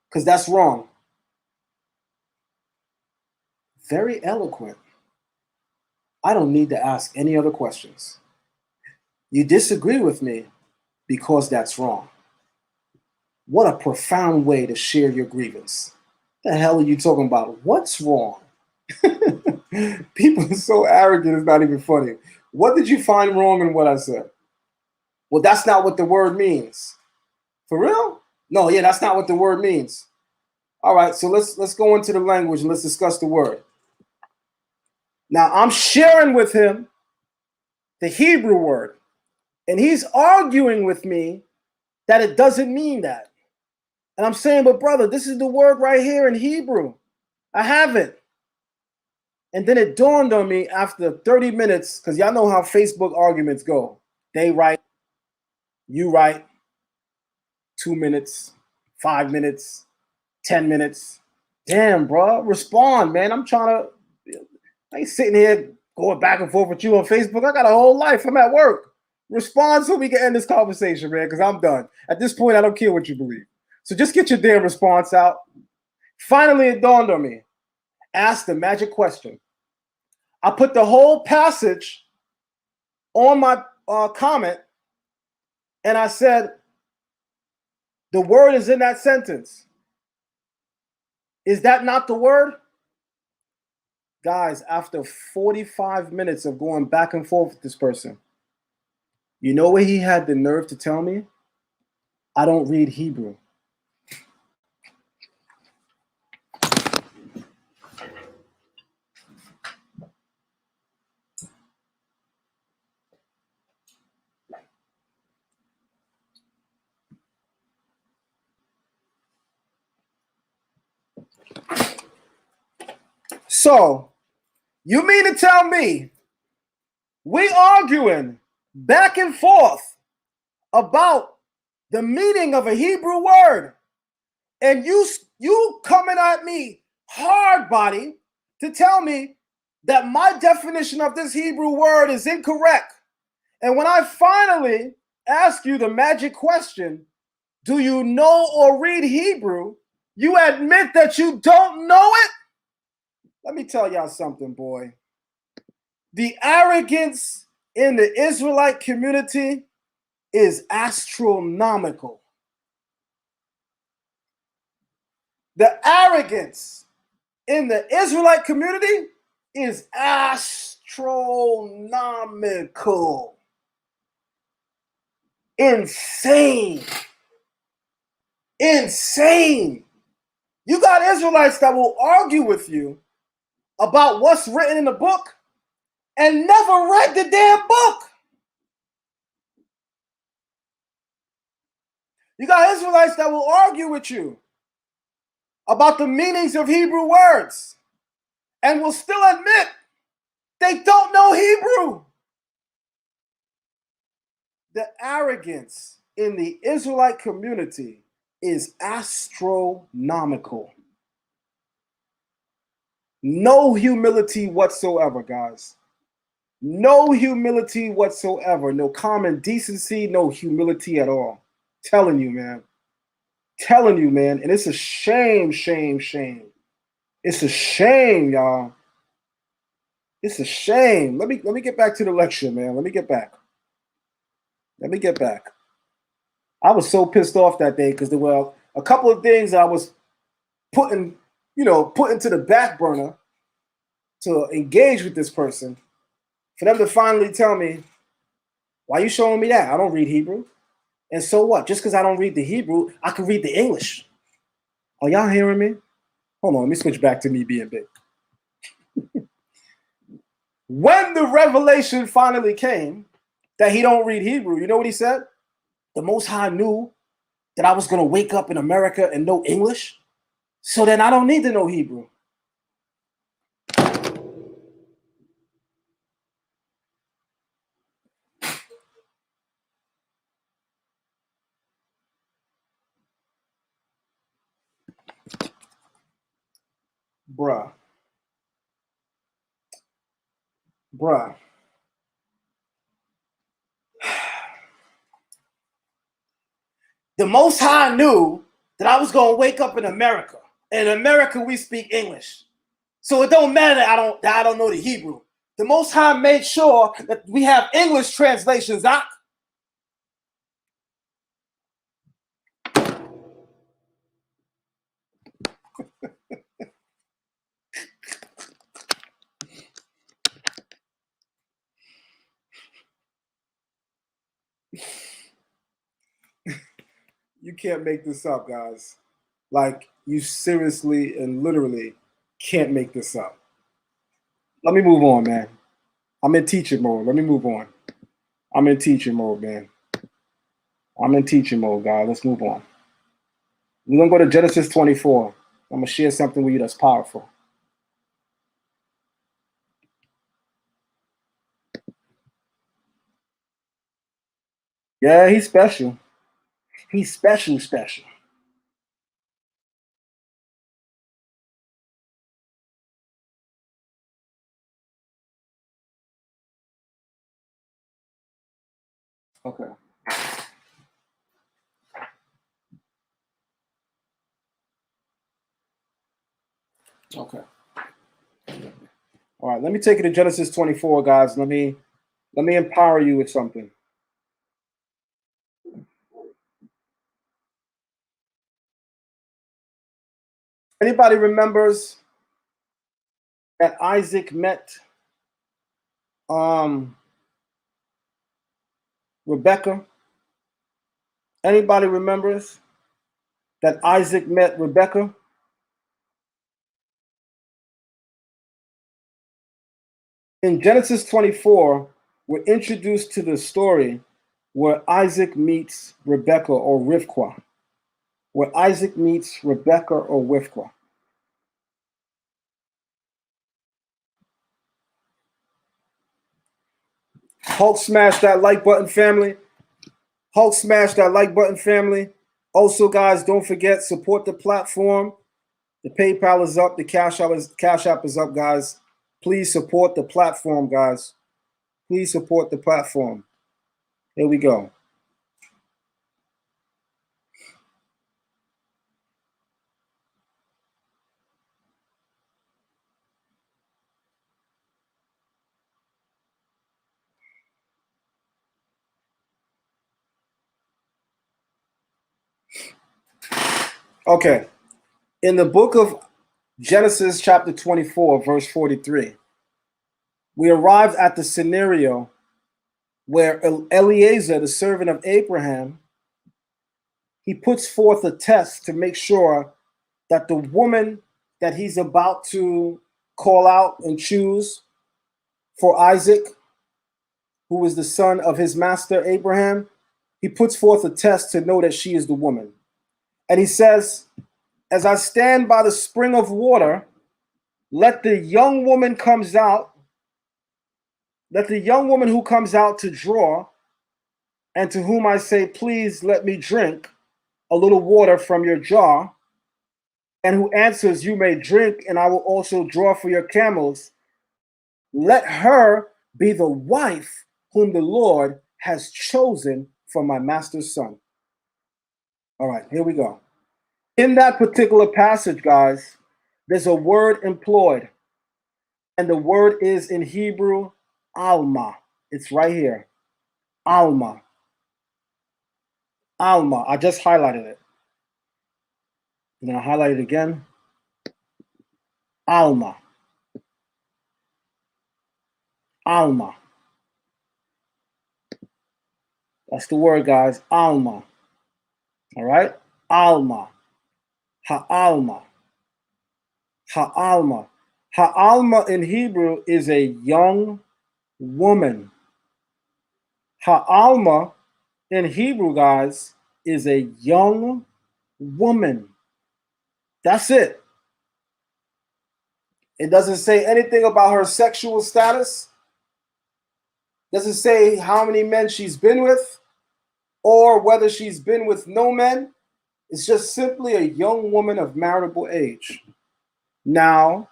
Because that's wrong. Very eloquent. I don't need to ask any other questions. You disagree with me because that's wrong. What a profound way to share your grievance. The hell are you talking about? What's wrong? People are so arrogant, it's not even funny. What did you find wrong in what I said? Well, that's not what the word means. For real? No, yeah, that's not what the word means. All right, so let's go into the language and let's discuss the word. Now, I'm sharing with him the Hebrew word, and he's arguing with me that it doesn't mean that. And I'm saying, but brother, this is the word right here in Hebrew. I have it. And then it dawned on me after 30 minutes, because y'all know how Facebook arguments go. They write, you write, 2 minutes, 5 minutes, 10 minutes. Damn, bro, respond, man. I ain't sitting here going back and forth with you on Facebook. I got a whole life. I'm at work. Respond so we can end this conversation, man, because I'm done. At this point, I don't care what you believe. So just get your damn response out. Finally, it dawned on me. Ask the magic question. I put the whole passage on my comment, and I said, the word is in that sentence. Is that not the word? Guys, after 45 minutes of going back and forth with this person, you know what he had the nerve to tell me? I don't read Hebrew. So, you mean to tell me we arguing back and forth about the meaning of a Hebrew word, and you coming at me hard body to tell me that my definition of this Hebrew word is incorrect? And when I finally ask you the magic question, do you know or read Hebrew, you admit that you don't know it? Let me tell y'all something, boy. The arrogance in the Israelite community is astronomical. The arrogance in the Israelite community is astronomical. Insane. Insane. You got Israelites that will argue with you about what's written in the book and never read the damn book. You got Israelites that will argue with you about the meanings of Hebrew words and will still admit they don't know Hebrew. The arrogance in the Israelite community is astronomical. No humility whatsoever, guys. No humility whatsoever. No common decency, no humility at all. Telling you, man. Telling you, man. And it's a shame, shame, shame. It's a shame, y'all. It's a shame. Let me get back to the lecture, man. Let me get back. I was so pissed off that day because there were a couple of things I was putting to the back burner to engage with this person, for them to finally tell me, why are you showing me that? I don't read Hebrew. And so what? Just because I don't read the Hebrew, I can read the English. Are y'all hearing me? Hold on, let me switch back to me being big. When the revelation finally came that he don't read Hebrew, you know what he said? The Most High knew that I was going to wake up in America and know English, so then I don't need to know Hebrew. Bruh. The Most High knew that I was going to wake up in America. In America, we speak English. So it don't matter that I don't know the Hebrew. The Most High made sure that we have English translations. You can't make this up, guys. Like, you seriously and literally can't make this up. Let me move on, man. I'm in teaching mode. Let me move on. I'm in teaching mode, man. I'm in teaching mode, guys. Let's move on. We're going to go to Genesis 24. I'm going to share something with you that's powerful. Yeah, he's special. He's special. Okay. Okay. All right. Let me take you to Genesis 24, guys. Let me empower you with something. Anybody remembers that Isaac met Rebecca? Anybody remembers that Isaac met Rebecca? In Genesis 24, we're introduced to the story where Isaac meets Rebecca or Rivka. Where Isaac meets Rebecca or Rivka. Hulk smash that like button, family. Hulk smash that like button, family. Also, guys, don't forget, support the platform. The PayPal is up. The Cash App is up, guys. Please support the platform, guys. Please support the platform. Here we go. Okay. In the book of Genesis chapter 24, verse 43, we arrived at the scenario where Eliezer, the servant of Abraham, he puts forth a test to make sure that the woman that he's about to call out and choose for Isaac, who is the son of his master Abraham, he puts forth a test to know that she is the woman. And he says, as I stand by the spring of water, let the young woman who comes out to draw, and to whom I say, please let me drink a little water from your jar, and who answers, you may drink, and I will also draw for your camels. Let her be the wife whom the Lord has chosen for my master's son. All right, here we go. In that particular passage, guys, there's a word employed, and the word is in Hebrew, Alma. It's right here. Alma. Alma. I just highlighted it. And then I highlight it again. Alma. Alma. That's the word, guys. Alma. All right? Alma. Ha'alma. Ha'alma. Ha'alma in Hebrew is a young woman. Ha'alma in Hebrew, guys, is a young woman. That's it. It doesn't say anything about her sexual status. Doesn't say how many men she's been with or whether she's been with no men. It's just simply a young woman of marriageable age. Now,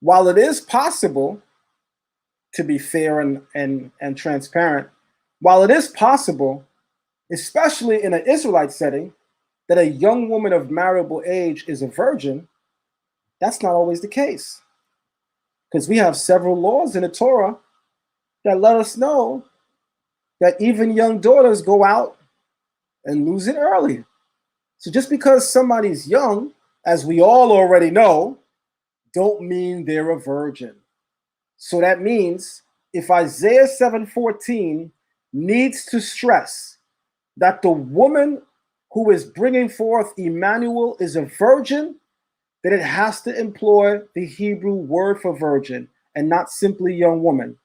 while it is possible to be fair and transparent, while it is possible, especially in an Israelite setting, that a young woman of marriageable age is a virgin, that's not always the case. Because we have several laws in the Torah that let us know that even young daughters go out and lose it early. So just because somebody's young, as we all already know, don't mean they're a virgin. So that means if Isaiah 7:14 needs to stress that the woman who is bringing forth Emmanuel is a virgin, then it has to employ the Hebrew word for virgin and not simply young woman.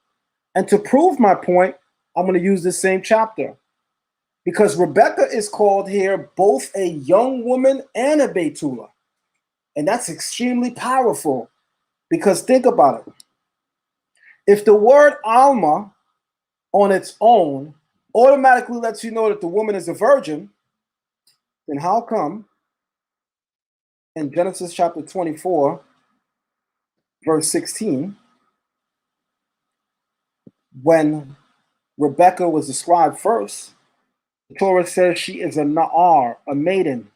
And to prove my point, I'm going to use the same chapter. Because Rebecca is called here both a young woman and a Betula. And that's extremely powerful. Because think about it. If the word Alma on its own automatically lets you know that the woman is a virgin, then how come in Genesis chapter 24, verse 16, when Rebecca was described first, the Torah says she is a Na'ar, a maiden.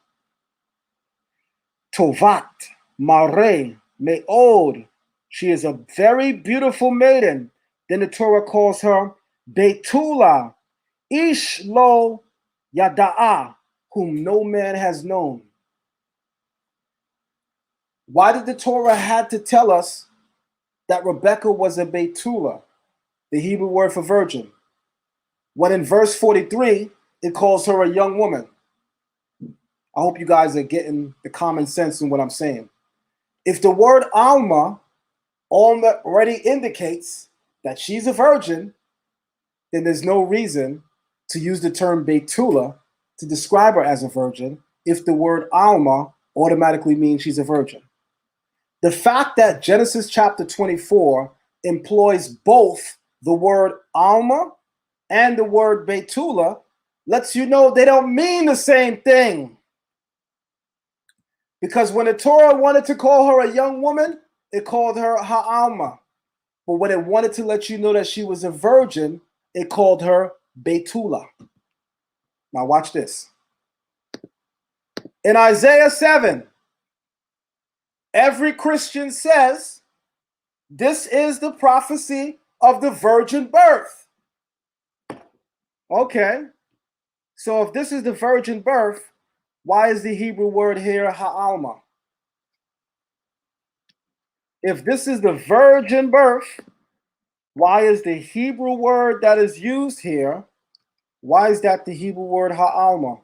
Tovat, Mare, Me'od. She is a very beautiful maiden. Then the Torah calls her Betula, Ish Lo Yada'a, whom no man has known. Why did the Torah had to tell us that Rebecca was a Betula, the Hebrew word for virgin, when in verse 43, it calls her a young woman? I hope you guys are getting the common sense in what I'm saying. If the word Alma already indicates that she's a virgin, then there's no reason to use the term Betula to describe her as a virgin if the word Alma automatically means she's a virgin. The fact that Genesis chapter 24 employs both the word Alma and the word Betula lets you know they don't mean the same thing. Because when the Torah wanted to call her a young woman, it called her Ha'alma. But when it wanted to let you know that she was a virgin, it called her Betula. Now watch this. In Isaiah 7, every Christian says, this is the prophecy of the virgin birth. Okay. So if this is the virgin birth, why is the Hebrew word here Ha'alma? If this is the virgin birth, why is the Hebrew word that is used here, why is that the Hebrew word Ha'alma,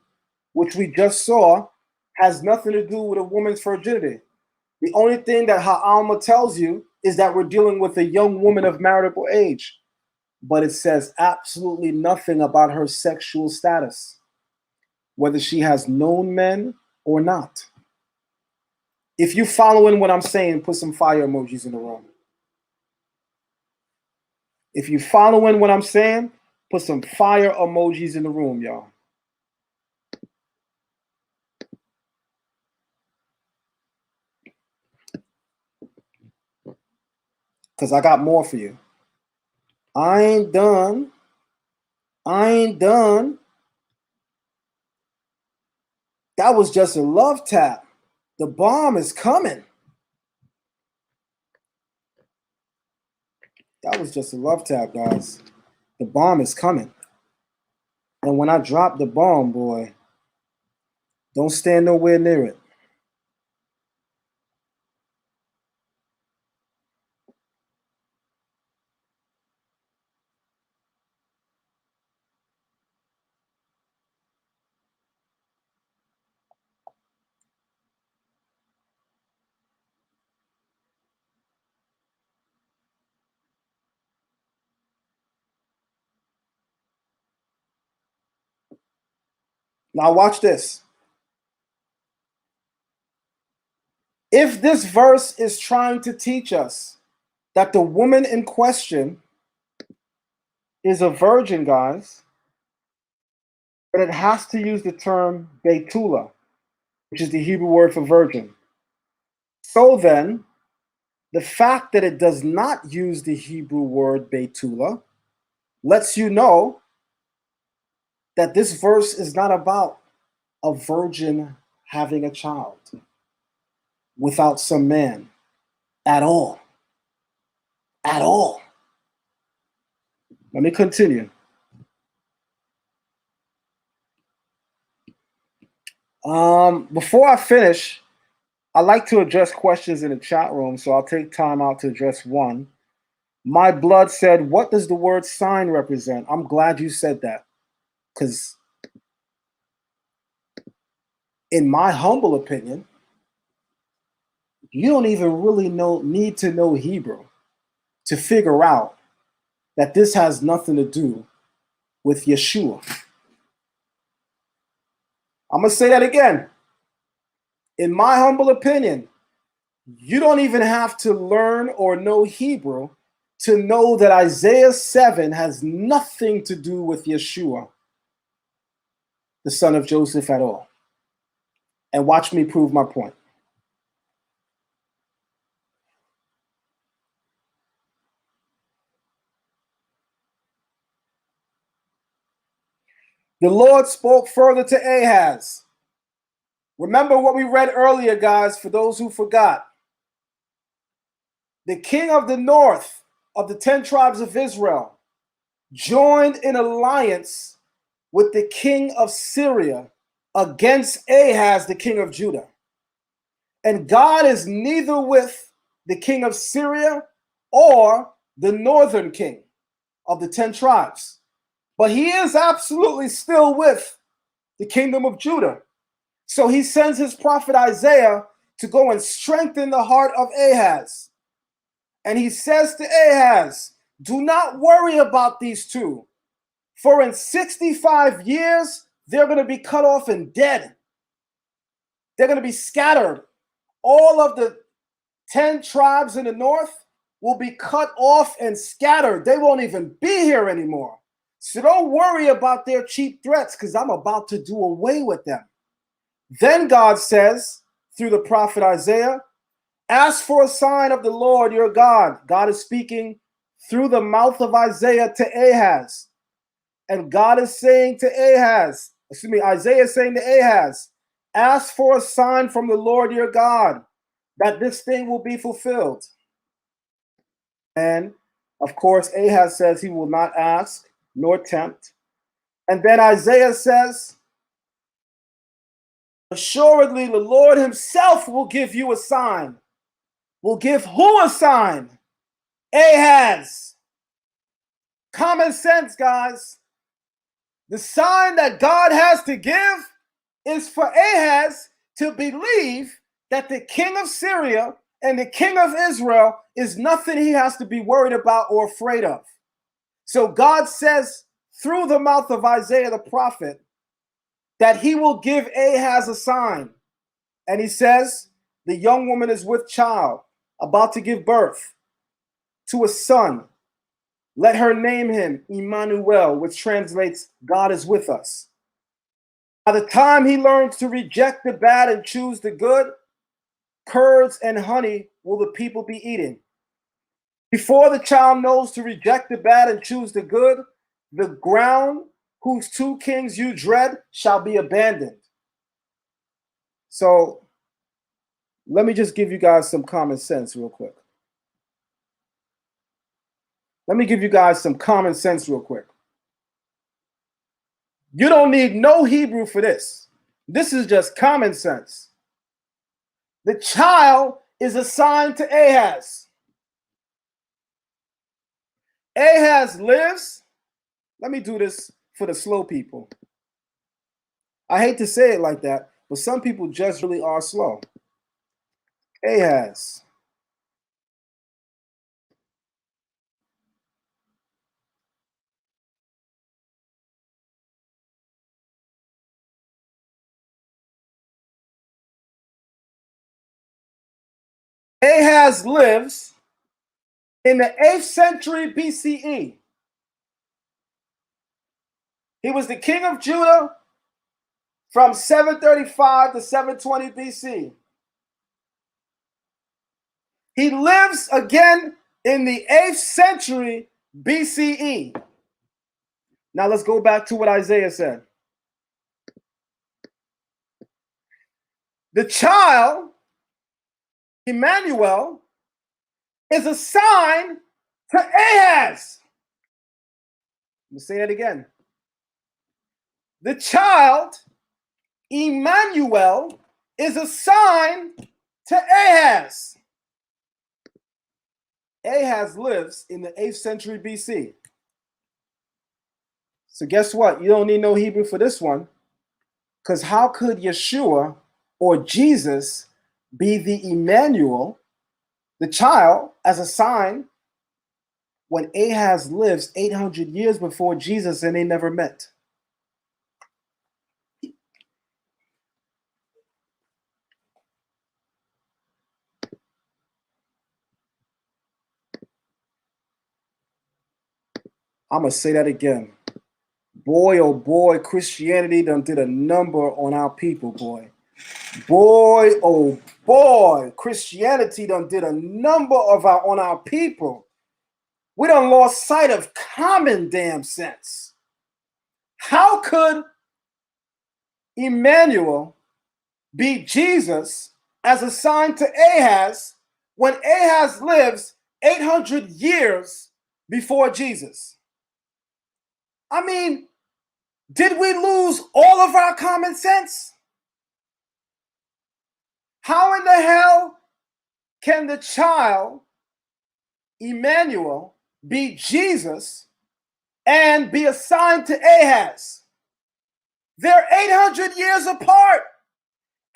which we just saw has nothing to do with a woman's virginity? The only thing that Ha'alma tells you is that we're dealing with a young woman of marriageable age, but it says absolutely nothing about her sexual status, whether she has known men or not. If you're following what I'm saying, put some fire emojis in the room. If you're following what I'm saying, put some fire emojis in the room, y'all. Because I got more for you. I ain't done. I ain't done. That was just a love tap. The bomb is coming. That was just a love tap, guys. The bomb is coming. And when I drop the bomb, boy, don't stand nowhere near it. Now watch this. If this verse is trying to teach us that the woman in question is a virgin, guys, then it has to use the term Betula, which is the Hebrew word for virgin. So then, the fact that it does not use the Hebrew word Betula lets you know that this verse is not about a virgin having a child without some man at all. At all. Let me continue. Before I finish, I like to address questions in the chat room, so I'll take time out to address one. My blood said, what does the word sign represent? I'm glad you said that, because in my humble opinion, you don't even really need to know Hebrew to figure out that this has nothing to do with Yeshua. I'm going to say that again. In my humble opinion, you don't even have to learn or know Hebrew to know that Isaiah 7 has nothing to do with Yeshua, the son of Joseph, at all. And watch me prove my point. The Lord spoke further to Ahaz. Remember what we read earlier, guys, for those who forgot. The king of the north of the 10 tribes of Israel joined in alliance with the king of Syria against Ahaz, the king of Judah. And God is neither with the king of Syria or the northern king of the 10 tribes, but he is absolutely still with the kingdom of Judah. So he sends his prophet Isaiah to go and strengthen the heart of Ahaz. And he says to Ahaz, do not worry about these two, for in 65 years, they're going to be cut off and dead. They're going to be scattered. All of the 10 tribes in the north will be cut off and scattered. They won't even be here anymore. So don't worry about their cheap threats, because I'm about to do away with them. Then God says, through the prophet Isaiah, ask for a sign of the Lord your God. God is speaking through the mouth of Isaiah to Ahaz. And God is saying to Ahaz, Isaiah is saying to Ahaz, ask for a sign from the Lord your God that this thing will be fulfilled. And of course, Ahaz says he will not ask nor tempt. And then Isaiah says, assuredly, the Lord himself will give you a sign. Will give who a sign? Ahaz. Common sense, guys. The sign that God has to give is for Ahaz to believe that the king of Syria and the king of Israel is nothing he has to be worried about or afraid of. So God says through the mouth of Isaiah the prophet that he will give Ahaz a sign. And he says, the young woman is with child, about to give birth to a son. Let her name him Emmanuel, which translates God is with us. By the time he learns to reject the bad and choose the good, curds and honey will the people be eating. Before the child knows to reject the bad and choose the good, the ground whose two kings you dread shall be abandoned. So let me just give you guys some common sense real quick. You don't need no Hebrew for this. This is just common sense. The child is assigned to Ahaz. Ahaz lives. Let me do this for the slow people. I hate to say it like that, but some people just really are slow. Ahaz. Ahaz lives in the 8th century BCE. He was the king of Judah from 735 to 720 BC. He lives again in the 8th century BCE. Now let's go back to what Isaiah said. The child, Emmanuel, is a sign to Ahaz. Let me say that again. The child, Emmanuel, is a sign to Ahaz. Ahaz lives in the 8th century BC. So guess what? You don't need no Hebrew for this one. Because how could Yeshua or Jesus be the Emmanuel, the child, as a sign when Ahaz lives 800 years before Jesus and they never met? I'm going to say that again. Boy, oh boy, Christianity done did a number on our people, boy. Boy, oh boy, Christianity done did a number on our people. We done lost sight of common damn sense. How could Emmanuel be Jesus as a sign to Ahaz when Ahaz lives 800 years before Jesus? I mean, did we lose all of our common sense? How in the hell can the child, Emmanuel, be Jesus and be assigned to Ahaz? They're 800 years apart.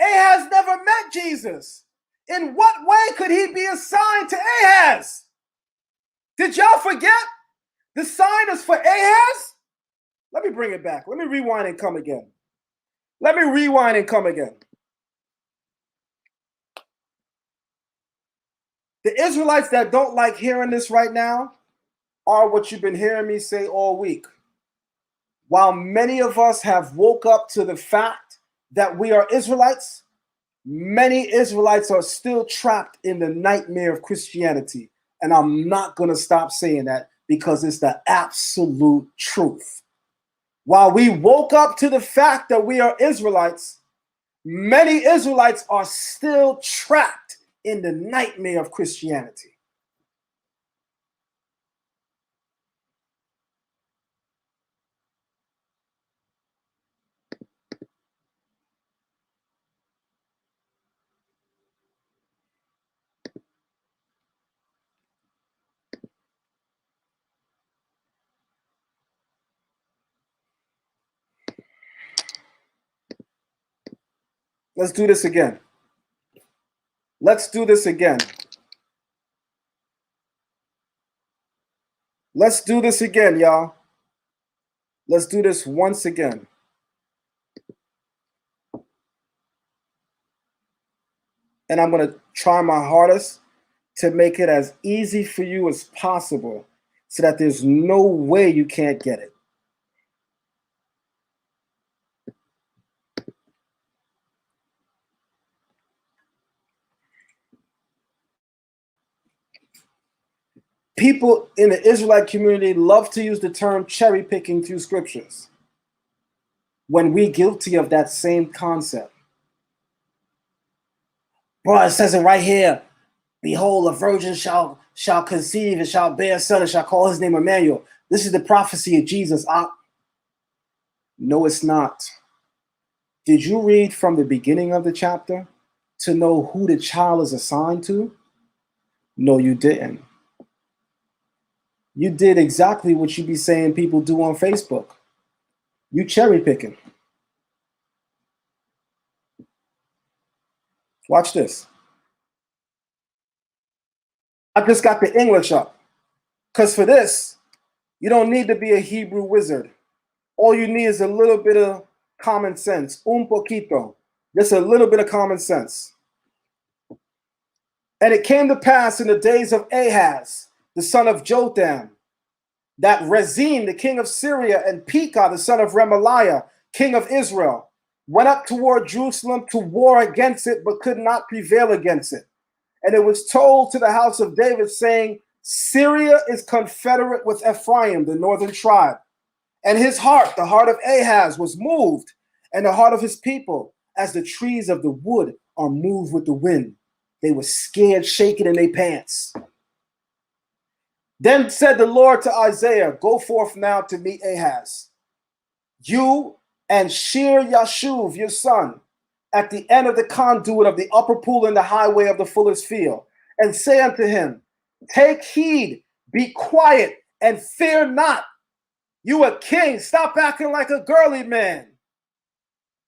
Ahaz never met Jesus. In what way could he be assigned to Ahaz? Did y'all forget? The sign is for Ahaz? Let me bring it back. Let me rewind and come again. Let me rewind and come again. The Israelites that don't like hearing this right now are what you've been hearing me say all week. While many of us have woke up to the fact that we are Israelites, many Israelites are still trapped in the nightmare of Christianity. And I'm not going to stop saying that because it's the absolute truth. While we woke up to the fact that we are Israelites, many Israelites are still trapped in the nightmare of Christianity. Let's do this again. Let's do this again. Let's do this again, y'all. Let's do this once again. And I'm going to try my hardest to make it as easy for you as possible so that there's no way you can't get it. People in the Israelite community love to use the term cherry picking through scriptures when we're guilty of that same concept. Bro, it says it right here. Behold, a virgin shall conceive and shall bear a son and shall call his name Emmanuel. This is the prophecy of Jesus. No, it's not. Did you read from the beginning of the chapter to know who the child is assigned to? No, you didn't. You did exactly what you be saying people do on Facebook. You cherry picking. Watch this. I just got the English up. Because for this, you don't need to be a Hebrew wizard. All you need is a little bit of common sense. Un poquito. Just a little bit of common sense. And it came to pass in the days of Ahaz, the son of Jotham, that Rezin, the king of Syria, and Pekah, the son of Remaliah, king of Israel, went up toward Jerusalem to war against it, but could not prevail against it. And it was told to the house of David, saying, Syria is confederate with Ephraim, the northern tribe. And his heart, the heart of Ahaz, was moved, and the heart of his people, as the trees of the wood are moved with the wind. They were scared, shaking in their pants. Then said the Lord to Isaiah, go forth now to meet Ahaz, you and Shear Yashuv, your son, at the end of the conduit of the upper pool in the highway of the fuller's field, and say unto him, take heed, be quiet, and fear not. You a king, stop acting like a girly man.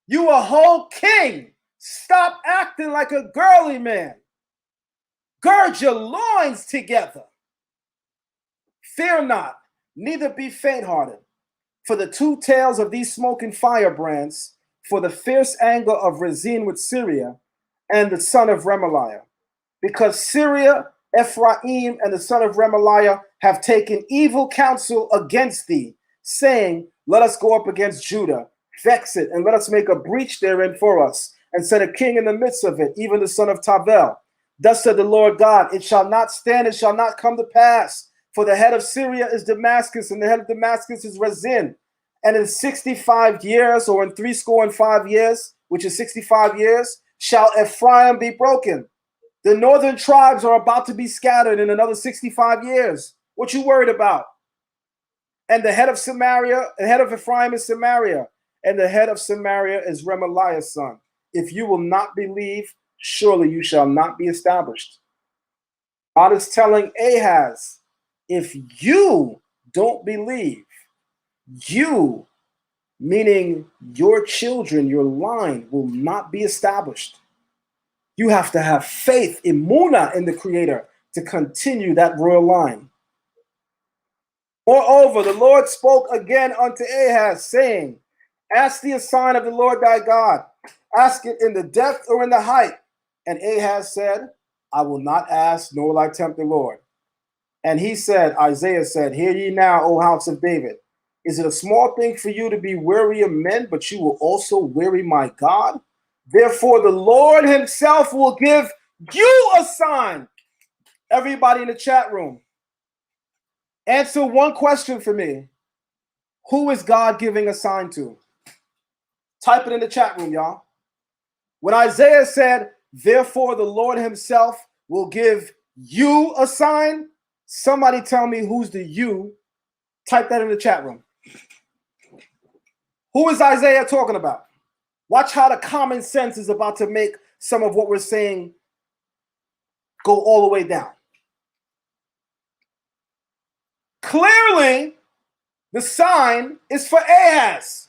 You a whole king, stop acting like a girly man. Gird your loins together. Fear not, neither be faint-hearted. For the two tails of these smoking firebrands, for the fierce anger of Rezin with Syria, and the son of Remaliah. Because Syria, Ephraim, and the son of Remaliah have taken evil counsel against thee, saying, let us go up against Judah, vex it, and let us make a breach therein for us, and set a king in the midst of it, even the son of Tavel. Thus said the Lord God, it shall not stand, it shall not come to pass. For the head of Syria is Damascus, and the head of Damascus is Rezin. And in 65 years, or in 65 years, which is 65 years, shall Ephraim be broken. The northern tribes are about to be scattered in another 65 years. What you worried about? And the head of Samaria, the head of Ephraim is Samaria, and the head of Samaria is Remaliah's son. If you will not believe, surely you shall not be established. God is telling Ahaz, if you don't believe, you, meaning your children, your line, will not be established. You have to have faith, imuna, in the Creator to continue that royal line. Moreover, the Lord spoke again unto Ahaz, saying, ask thee a sign of the Lord thy God. Ask it in the depth or in the height. And Ahaz said, I will not ask, nor will I tempt the Lord. And he said, Isaiah said, hear ye now, O house of David. Is it a small thing for you to be weary of men, but you will also weary my God? Therefore, the Lord himself will give you a sign. Everybody in the chat room, answer one question for me. Who is God giving a sign to? Type it in the chat room, y'all. When Isaiah said, therefore, the Lord himself will give you a sign, somebody tell me who's the you. Type that in the chat room. Who is Isaiah talking about? Watch how the common sense is about to make some of what we're saying go all the way down. Clearly, the sign is for Ahaz.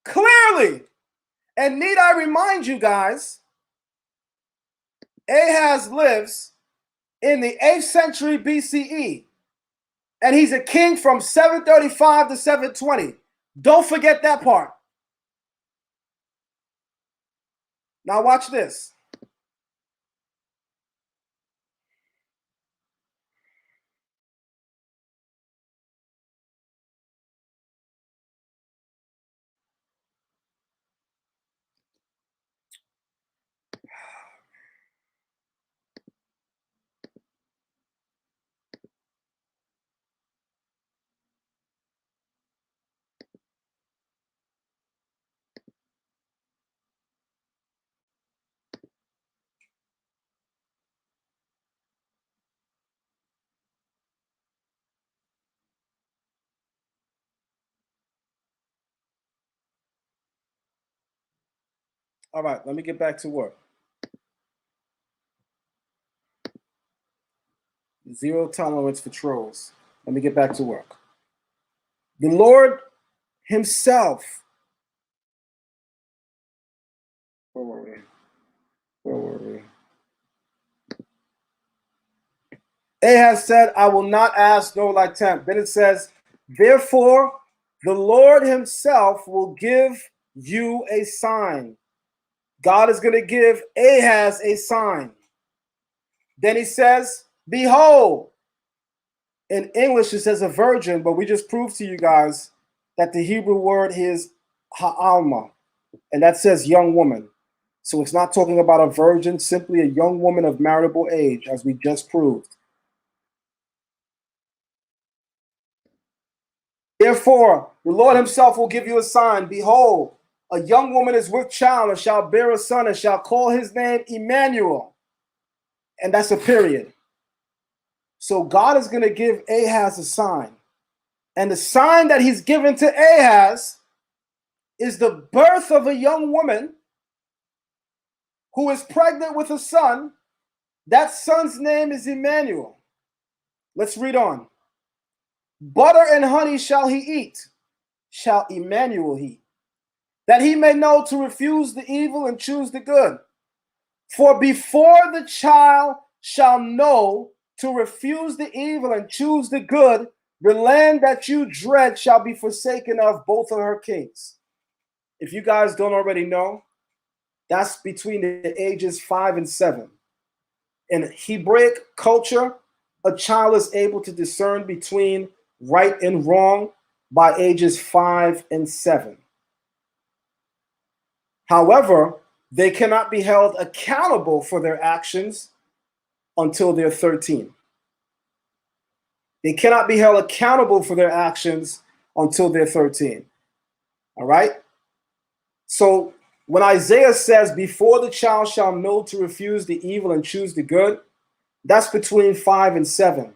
Clearly. And need I remind you guys, Ahaz lives in the 8th century BCE. And he's a king from 735 to 720. Don't forget that part. Now watch this. All right, let me get back to work. Zero tolerance for trolls. Let me get back to work. The Lord himself. Where were we? Where were we? Ahaz said, I will not ask, nor will I tempt. Then it says, therefore, the Lord himself will give you a sign. God is going to give Ahaz a sign. Then he says, behold. In English, it says a virgin, but we just proved to you guys that the Hebrew word is Alma, and that says young woman. So it's not talking about a virgin, simply a young woman of marriageable age, as we just proved. Therefore, the Lord himself will give you a sign. Behold, a young woman is with child and shall bear a son and shall call his name Emmanuel. And that's a period. So God is going to give Ahaz a sign. And the sign that he's given to Ahaz is the birth of a young woman who is pregnant with a son. That son's name is Emmanuel. Let's read on. Butter and honey shall he eat, shall Emmanuel eat, that he may know to refuse the evil and choose the good. For before the child shall know to refuse the evil and choose the good, the land that you dread shall be forsaken of both of her kings. If you guys don't already know, that's between the ages 5 and 7. In Hebraic culture, a child is able to discern between right and wrong by ages 5 and 7. However, they cannot be held accountable for their actions until they're 13. They cannot be held accountable for their actions until they're 13. All right? So when Isaiah says, before the child shall know to refuse the evil and choose the good, that's between 5 and 7.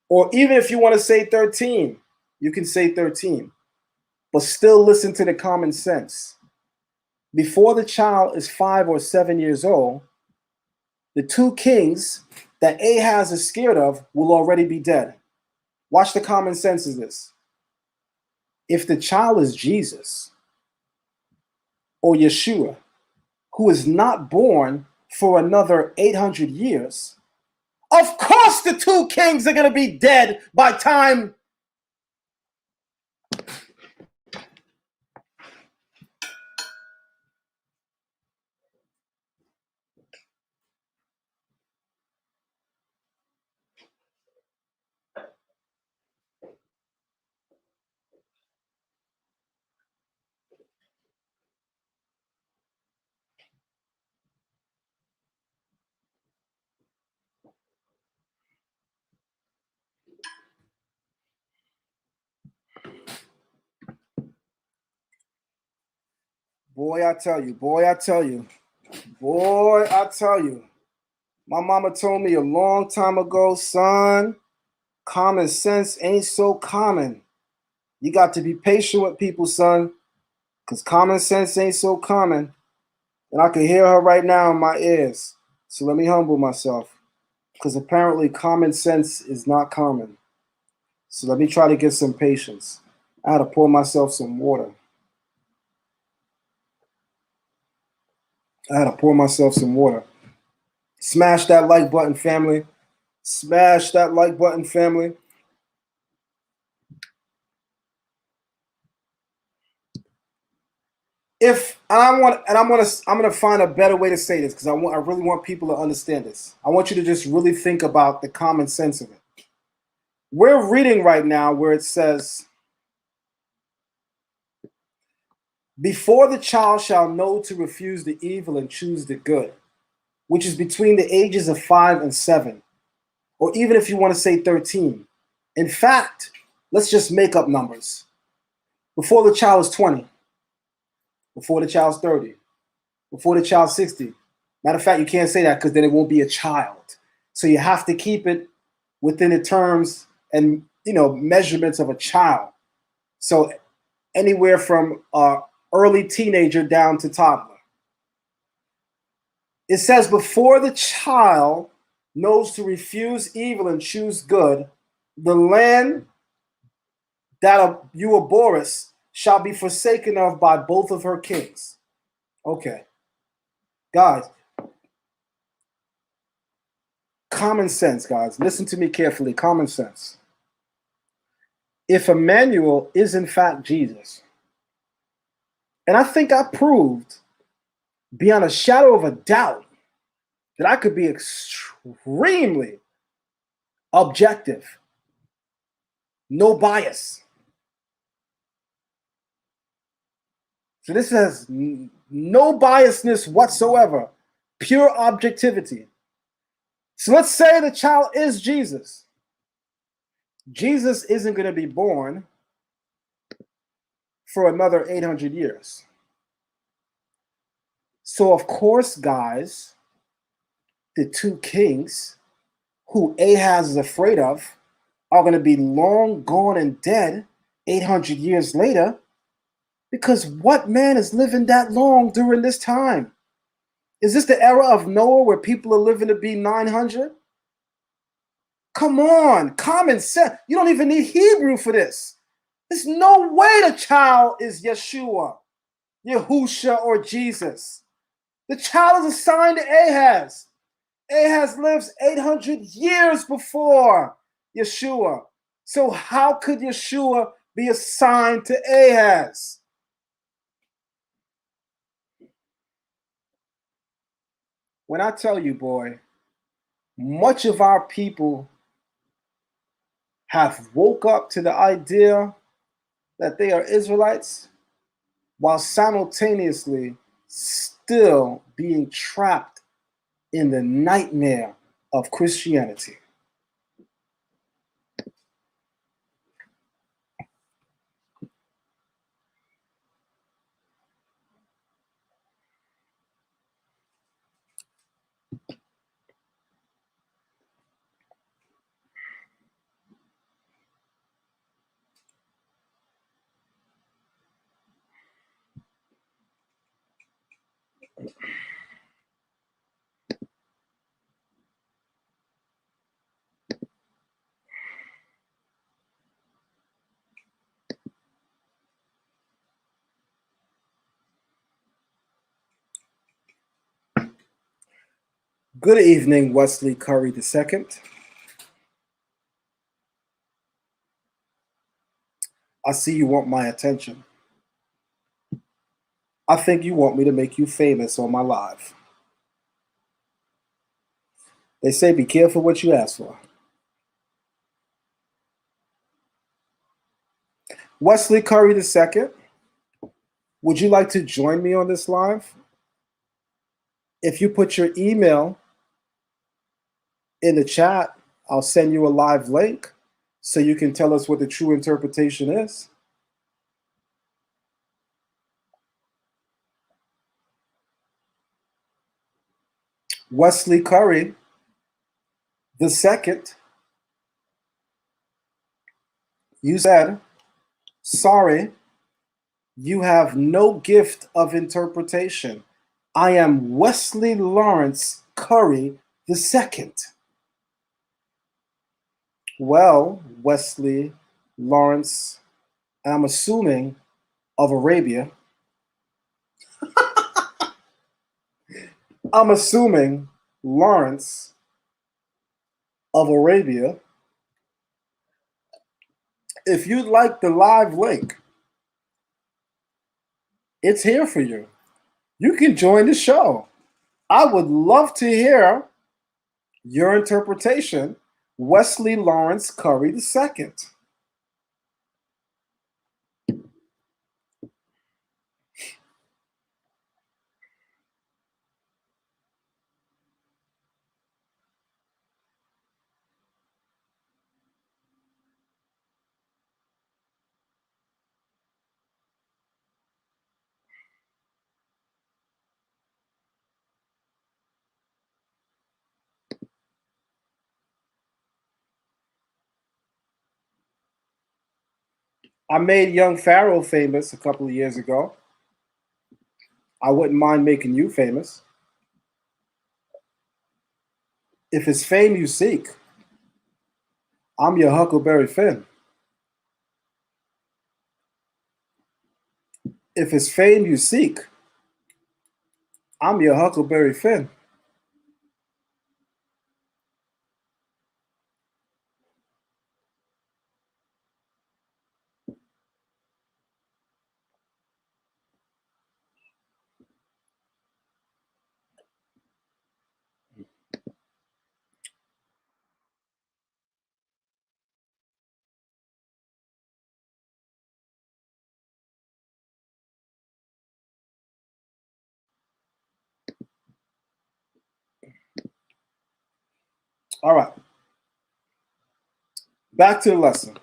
Or even if you want to say 13, you can say 13. But still listen to the common sense. Before the child is 5 or 7 years old, the two kings that Ahaz is scared of will already be dead. Watch the common sense of this. If the child is Jesus or Yeshua, who is not born for another 800 years, of course the two kings are going to be dead by time. Boy, I tell you, boy, I tell you, boy, I tell you. My mama told me a long time ago, son, common sense ain't so common. You got to be patient with people, son, because common sense ain't so common. And I can hear her right now in my ears. So let me humble myself, because apparently common sense is not common. So let me try to get some patience. I had to pour myself some water. Smash that like button, family. Smash that like button, family. I'm gonna find a better way to say this, because I really want people to understand this. I want you to just really think about the common sense of it. We're reading right now where it says, before the child shall know to refuse the evil and choose the good, which is between the ages of 5 and 7, or even if you want to say 13. In fact, let's just make up numbers. Before the child is 20, before the child's 30, before the child's 60. Matter of fact, you can't say that because then it won't be a child. So you have to keep it within the terms and measurements of a child. So anywhere from early teenager down to toddler. It says, before the child knows to refuse evil and choose good, the land that you abhorrest shall be forsaken of by both of her kings. Okay. Guys, common sense, guys. Listen to me carefully. Common sense. If Emmanuel is in fact Jesus, and I think I proved beyond a shadow of a doubt that I could be extremely objective, no bias. So this has no biasness whatsoever, pure objectivity. So let's say the child is Jesus. Jesus isn't going to be born for another 800 years. So, of course, guys, the two kings who Ahaz is afraid of are going to be long gone and dead 800 years later, because what man is living that long during this time? Is this the era of Noah where people are living to be 900? Come on, common sense. You don't even need Hebrew for this. There's no way the child is Yeshua, Yahusha, or Jesus. The child is assigned to Ahaz. Ahaz lives 800 years before Yeshua. So how could Yeshua be assigned to Ahaz? When I tell you, boy, much of our people have woke up to the idea that they are Israelites while simultaneously still being trapped in the nightmare of Christianity. Good evening, Wesley Curry II. I see you want my attention. I think you want me to make you famous on my live. They say be careful what you ask for. Wesley Curry II, would you like to join me on this live? If you put your email in the chat, I'll send you a live link so you can tell us what the true interpretation is. Wesley Curry II, you said, sorry, you have no gift of interpretation. I am Wesley Lawrence Curry II. Well, Wesley Lawrence, I'm assuming of Arabia. I'm assuming Lawrence of Arabia. If you'd like the live link, it's here for you. You can join the show. I would love to hear your interpretation, Wesley Lawrence Curry II. I made young Pharaoh famous a couple of years ago. I wouldn't mind making you famous. If it's fame you seek, I'm your Huckleberry Finn. If it's fame you seek, I'm your Huckleberry Finn. All right. Back to the lesson.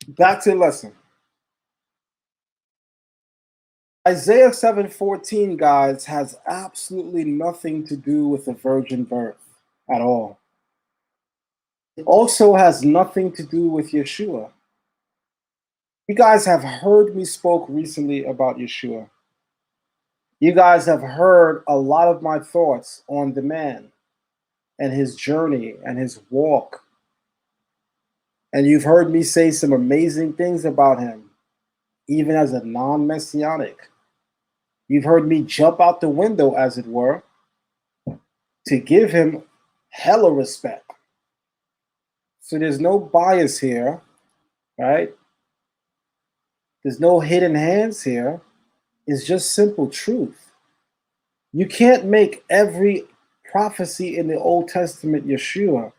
Back to the lesson. Isaiah 7:14, guys, has absolutely nothing to do with the virgin birth at all. It also has nothing to do with Yeshua. You guys have heard me spoke recently about Yeshua. You guys have heard a lot of my thoughts on the man and his journey and his walk. And you've heard me say some amazing things about him, even as a non-messianic. You've heard me jump out the window, as it were, to give him hella respect. So there's no bias here, right? There's no hidden hands here. It's just simple truth. You can't make every prophecy in the Old Testament Yeshua.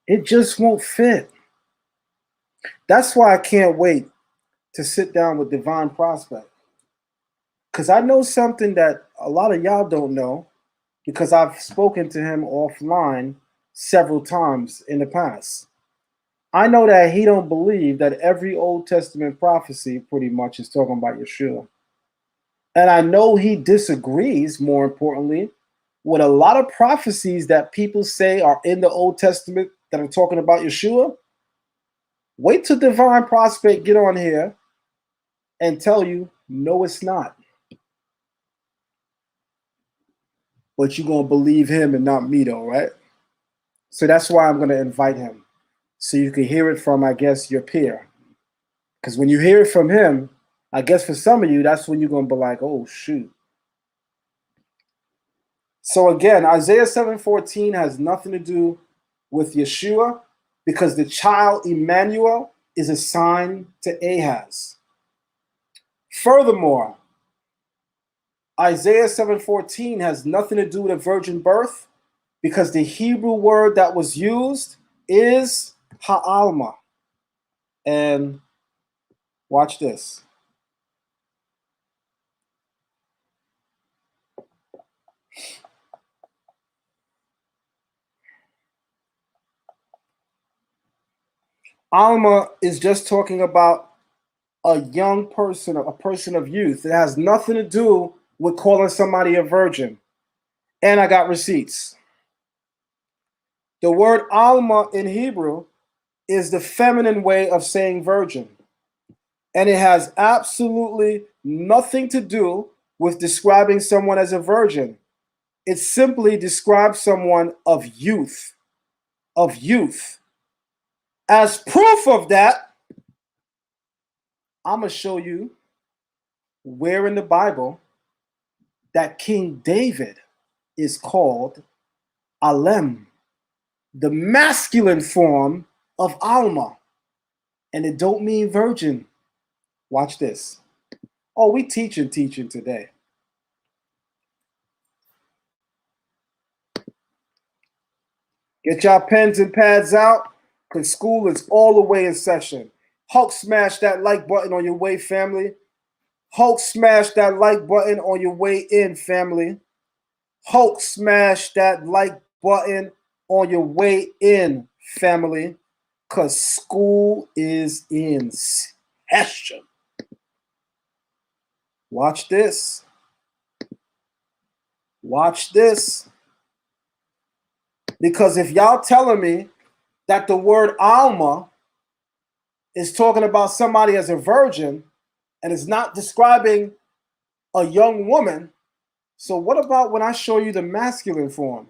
It just won't fit. That's why I can't wait to sit down with Divine Prospect. Because I know something that a lot of y'all don't know, because I've spoken to him offline several times in the past. I know that he don't believe that every Old Testament prophecy pretty much is talking about Yeshua. And I know he disagrees, more importantly, with a lot of prophecies that people say are in the Old Testament that are talking about Yeshua. Wait till Divine Prospect get on here and tell you, no, it's not. But you're going to believe him and not me, though, right? So that's why I'm going to invite him. So you can hear it from, I guess, your peer. Because when you hear it from him, I guess for some of you, that's when you're going to be like, oh, shoot. So again, Isaiah 7:14 has nothing to do with Yeshua because the child Emmanuel is assigned to Ahaz. Furthermore, Isaiah 7:14 has nothing to do with a virgin birth because the Hebrew word that was used is Alma. And watch this. Alma is just talking about a young person, a person of youth. It has nothing to do with calling somebody a virgin. And I got receipts. The word Alma in Hebrew is the feminine way of saying virgin. And it has absolutely nothing to do with describing someone as a virgin. It simply describes someone of youth, of youth. As proof of that, I'm going to show you where in the Bible that King David is called Alem, the masculine form of Alma. And it don't mean virgin. Watch this. Oh, we teaching today. Get y'all pens and pads out, because school is all the way in session. Hulk smash that like button on your way, family. Hulk smash that like button on your way in, family. Hulk smash that like button on your way in, family, because school is in session. Watch this. Watch this. Because if y'all telling me that the word Alma is talking about somebody as a virgin and is not describing a young woman, so what about when I show you the masculine form?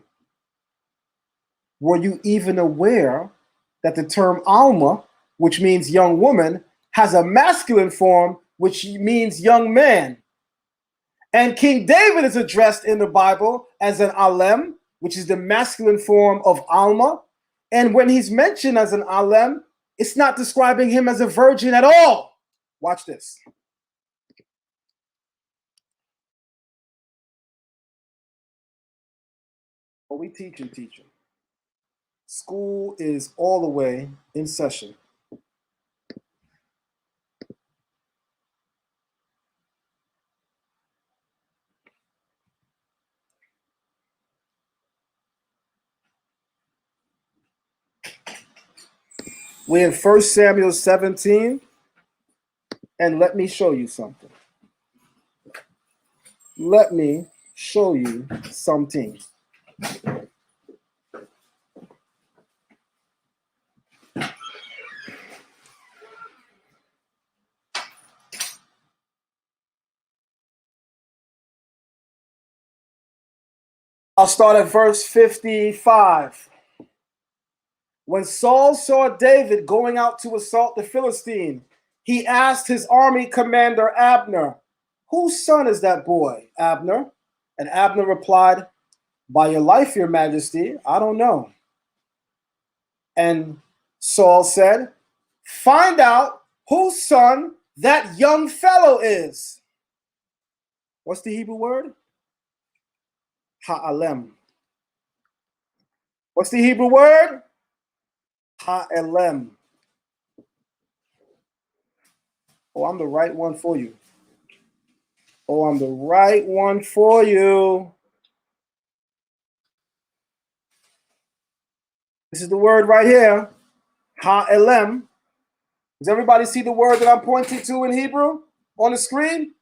Were you even aware that the term Alma, which means young woman, has a masculine form, which means young man? And King David is addressed in the Bible as an Alem, which is the masculine form of Alma. And when he's mentioned as an Alem, it's not describing him as a virgin at all. Watch this. But we teaching. School is all the way in session. We're in 1 Samuel 17, and let me show you something. Let me show you something. I'll start at verse 55. When Saul saw David going out to assault the Philistine, he asked his army commander Abner, "Whose son is that boy, Abner?" And Abner replied, "By your life, your majesty, I don't know." And Saul said, "Find out whose son that young fellow is." What's the Hebrew word? Ha'alem. What's the Hebrew word? Ha'elem. Oh, I'm the right one for you. Oh, I'm the right one for you. This is the word right here. Ha'elem. Does everybody see the word that I'm pointing to in Hebrew on the screen?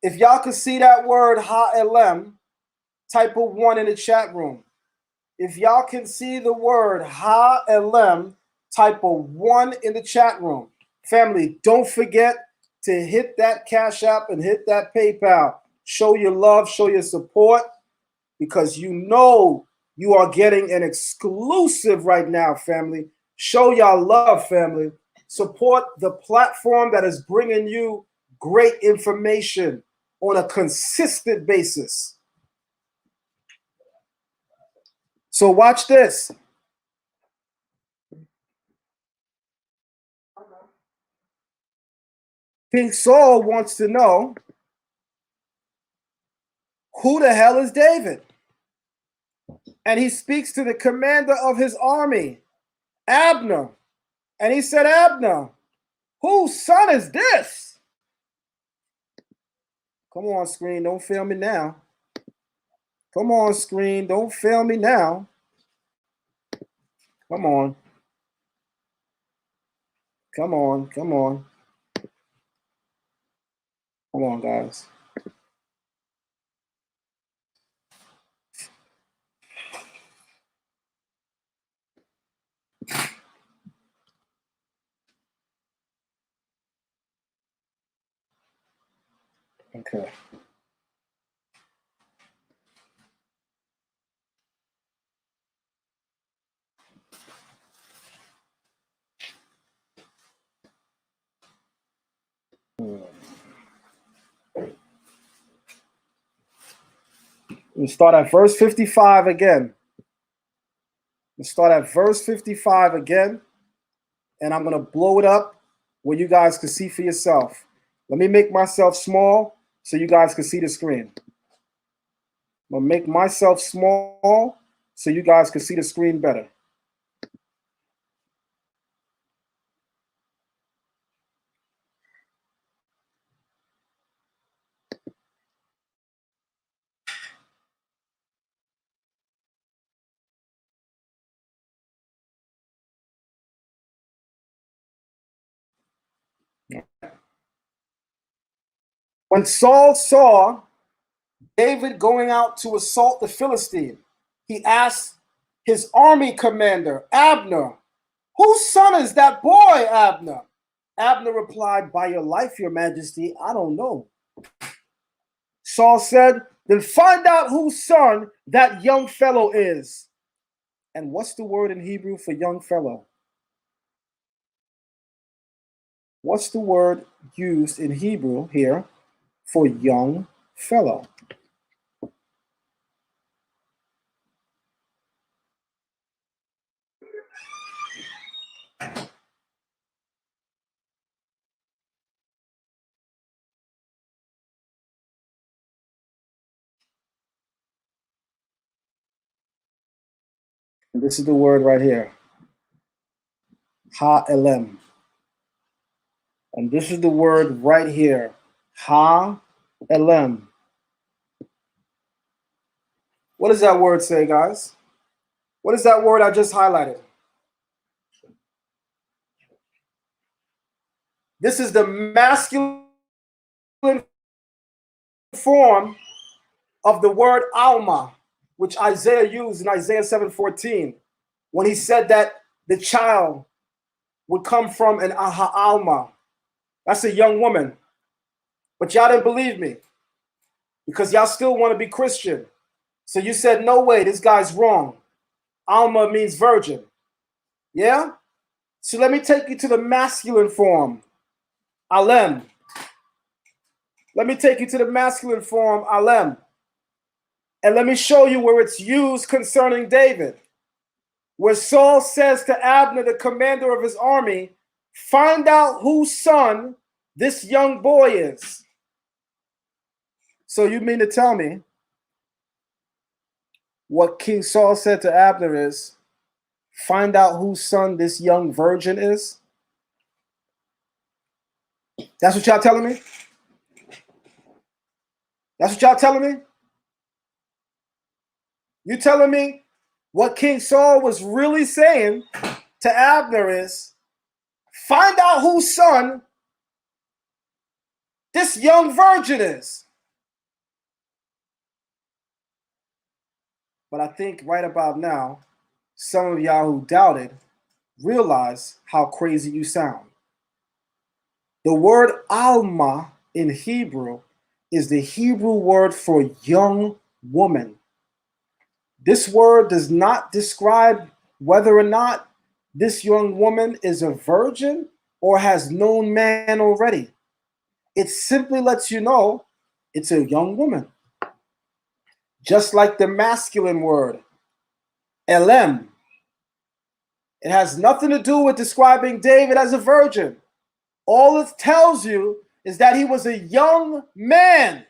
If y'all could see that word ha'elem, type a 1 in the chat room. If y'all can see the word ha'elem, type a 1 in the chat room. Family, don't forget to hit that Cash App and hit that PayPal. Show your love, show your support, because you know you are getting an exclusive right now, family. Show y'all love, family. Support the platform that is bringing you great information on a consistent basis. So watch this. King Saul wants to know, who the hell is David? And he speaks to the commander of his army, Abner. And he said, "Abner, whose son is this?" Come on, screen, don't fail me now. Come on, screen, don't fail me now. Come on. Come on, come on. Come on, guys. Okay. We start at verse 55 again. We start at verse 55 again, and I'm going to blow it up where you guys can see for yourself. Let me make myself small so you guys can see the screen. I'm going to make myself small so you guys can see the screen better. When Saul saw David going out to assault the Philistine, he asked his army commander, Abner, "Whose son is that boy, Abner?" Abner replied, "By your life, your majesty, I don't know." Saul said, "Then find out whose son that young fellow is." And what's the word in Hebrew for young fellow? What's the word used in Hebrew here for young fellow? And this is the word right here. Ha-elem. And this is the word right here. Ha-elem. What does that word say, guys? What is that word I just highlighted? This is the masculine form of the word Alma, which Isaiah used in Isaiah 7:14, when he said that the child would come from an Alma. That's a young woman. But y'all didn't believe me because y'all still want to be Christian. So you said, no way, this guy's wrong. Alma means virgin. Yeah? So let me take you to the masculine form, Alem. Let me take you to the masculine form, Alem. And let me show you where it's used concerning David. Where Saul says to Abner, the commander of his army, find out whose son this young boy is. So you mean to tell me what King Saul said to Abner is, find out whose son this young virgin is? That's what y'all telling me? That's what y'all telling me? You telling me what King Saul was really saying to Abner is, find out whose son this young virgin is. But I think right about now, some of y'all who doubted realize how crazy you sound. The word Alma in Hebrew is the Hebrew word for young woman. This word does not describe whether or not this young woman is a virgin or has known man already. It simply lets you know it's a young woman. Just like the masculine word, elem. It has nothing to do with describing David as a virgin. All it tells you is that he was a young man.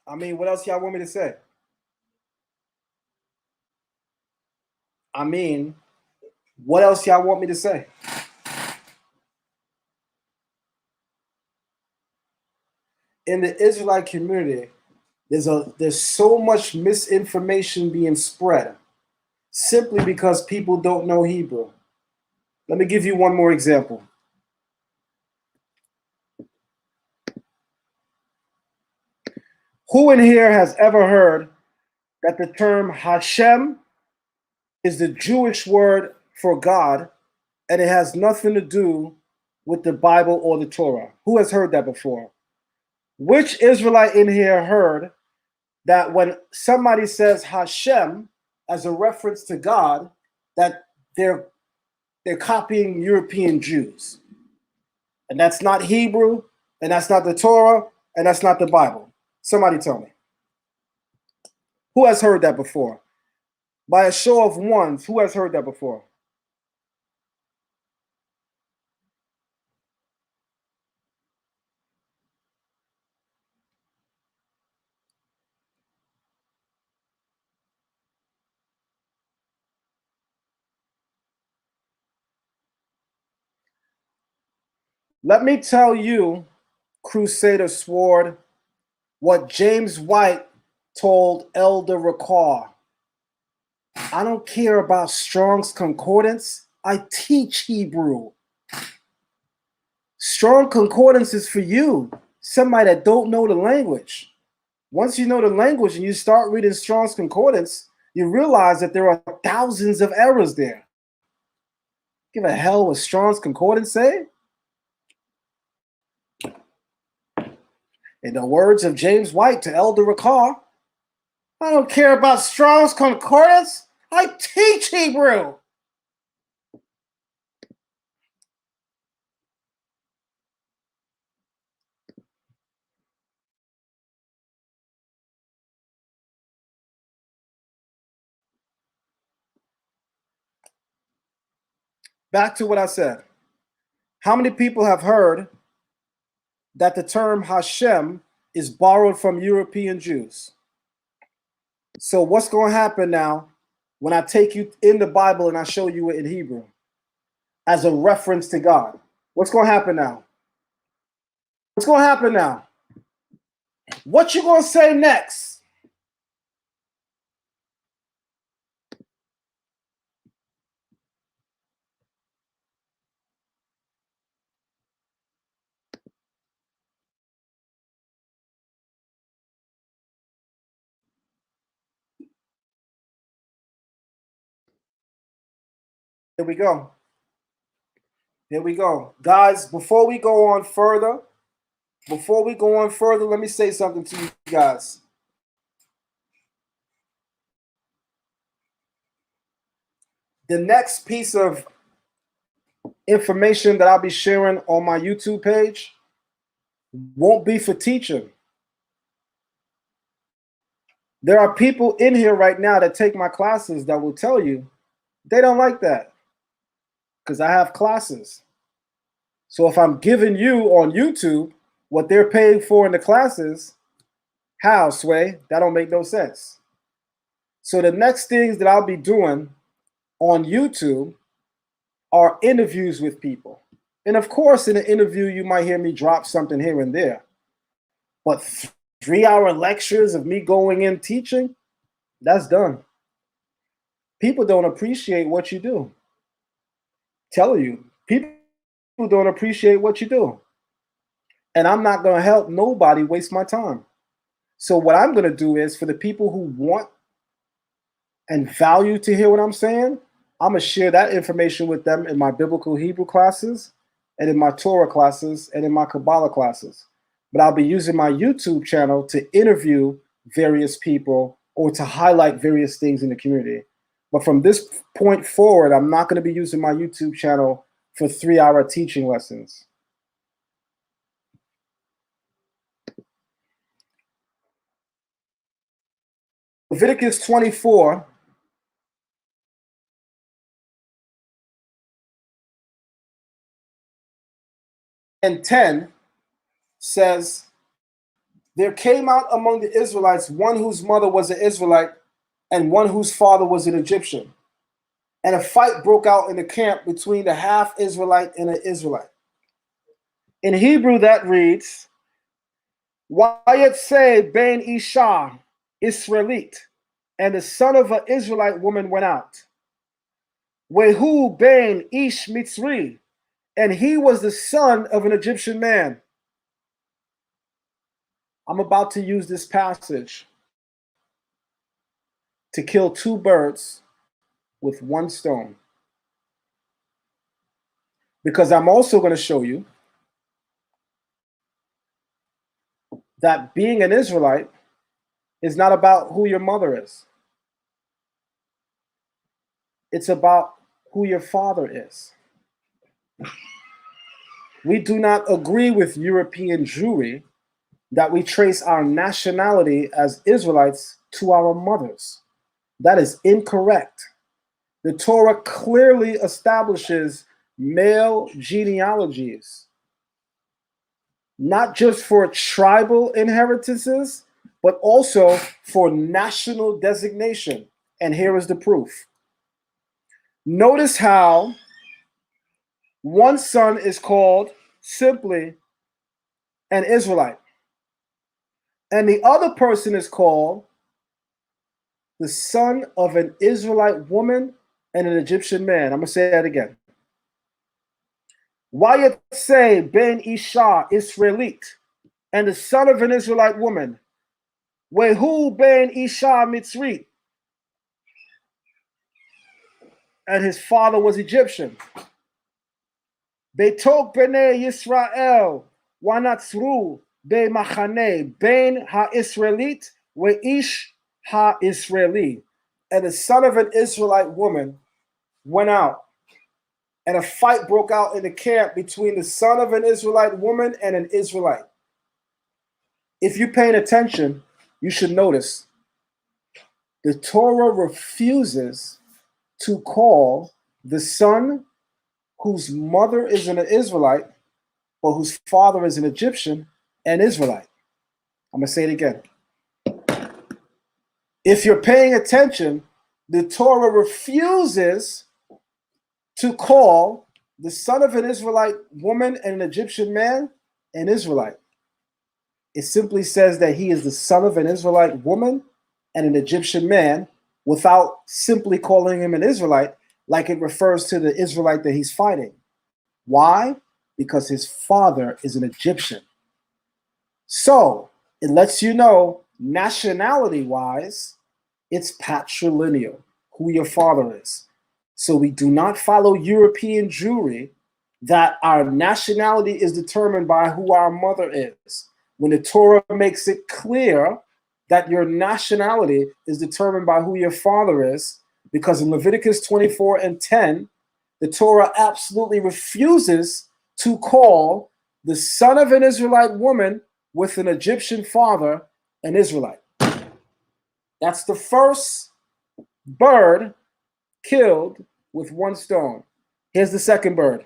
I mean, what else y'all want me to say? I mean, what else y'all want me to say? In the Israelite community, there's so much misinformation being spread simply because people don't know Hebrew. Let me give you one more example. Who in here has ever heard that the term Hashem is the Jewish word for God and it has nothing to do with the Bible or the Torah? Who has heard that before? Which Israelite in here heard that when somebody says Hashem as a reference to God, that they're copying European Jews? And that's not Hebrew, and that's not the Torah, and that's not the Bible. Somebody tell me. Who has heard that before? By a show of ones, who has heard that before? Let me tell you, Crusader Sword, what James White told Elder Ricard. I don't care about Strong's Concordance. I teach Hebrew. Strong Concordance is for you, somebody that don't know the language. Once you know the language and you start reading Strong's Concordance, you realize that there are thousands of errors there. Give a hell what Strong's Concordance say? In the words of James White to Elder Ricard, I don't care about Strong's Concordance. I teach Hebrew. Back to what I said. How many people have heard that the term Hashem is borrowed from European Jews? So what's going to happen now when I take you in the Bible and I show you it in Hebrew as a reference to God? What's going to happen now? What's going to happen now? What you going to say next? Here we go. Here we go. Guys, before we go on further, let me say something to you guys. The next piece of information that I'll be sharing on my YouTube page won't be for teaching. There are people in here right now that take my classes that will tell you they don't like that because I have classes. So if I'm giving you on YouTube what they're paying for in the classes, how, Sway? That don't make no sense. So the next things that I'll be doing on YouTube are interviews with people. And of course, in an interview, you might hear me drop something here and there. But 3-hour lectures of me going in teaching, that's done. People don't appreciate what you do. Tell you, people don't appreciate what you do. And I'm not going to help nobody waste my time. So what I'm going to do is for the people who want and value to hear what I'm saying, I'm going to share that information with them in my biblical Hebrew classes and in my Torah classes and in my Kabbalah classes. But I'll be using my YouTube channel to interview various people or to highlight various things in the community. But from this point forward, I'm not going to be using my YouTube channel for 3-hour teaching lessons. Leviticus 24 and 10 says, there came out among the Israelites one whose mother was an Israelite and one whose father was an Egyptian. And a fight broke out in the camp between the half Israelite and an Israelite. In Hebrew, that reads, Wayetzeh ben Isha, Israelite, and the son of an Israelite woman went out. Wehu ben Ish Mitzri, and he was the son of an Egyptian man. I'm about to use this passage to kill 2 birds with 1 stone. Because I'm also going to show you that being an Israelite is not about who your mother is. It's about who your father is. We do not agree with European Jewry that we trace our nationality as Israelites to our mothers. That is incorrect. The Torah clearly establishes male genealogies, not just for tribal inheritances, but also for national designation. And here is the proof. Notice how one son is called simply an Israelite. And the other person is called the son of an Israelite woman and an Egyptian man. I'm going to say that again. Wayatseh ben Isha Israelite, and the son of an Israelite woman. Wehu ben Isha Mitzri, and his father was Egyptian. Betok bnei Yisrael wanatzru be machane ben ha-Israelit weish ha-Israeli. And the son of an Israelite woman went out, and a fight broke out in the camp between the son of an Israelite woman and an Israelite. If you're paying attention, you should notice the Torah refuses to call the son whose mother is an Israelite or whose father is an Egyptian an Israelite. I'm going to say it again. If you're paying attention, the Torah refuses to call the son of an Israelite woman and an Egyptian man an Israelite. It simply says that he is the son of an Israelite woman and an Egyptian man without simply calling him an Israelite, like it refers to the Israelite that he's fighting. Why? Because his father is an Egyptian. So it lets you know, nationality-wise, it's patrilineal, who your father is. So we do not follow European Jewry that our nationality is determined by who our mother is. When the Torah makes it clear that your nationality is determined by who your father is, because in Leviticus 24:10, the Torah absolutely refuses to call the son of an Israelite woman with an Egyptian father an Israelite. That's the first bird killed with one stone. Here's the second bird.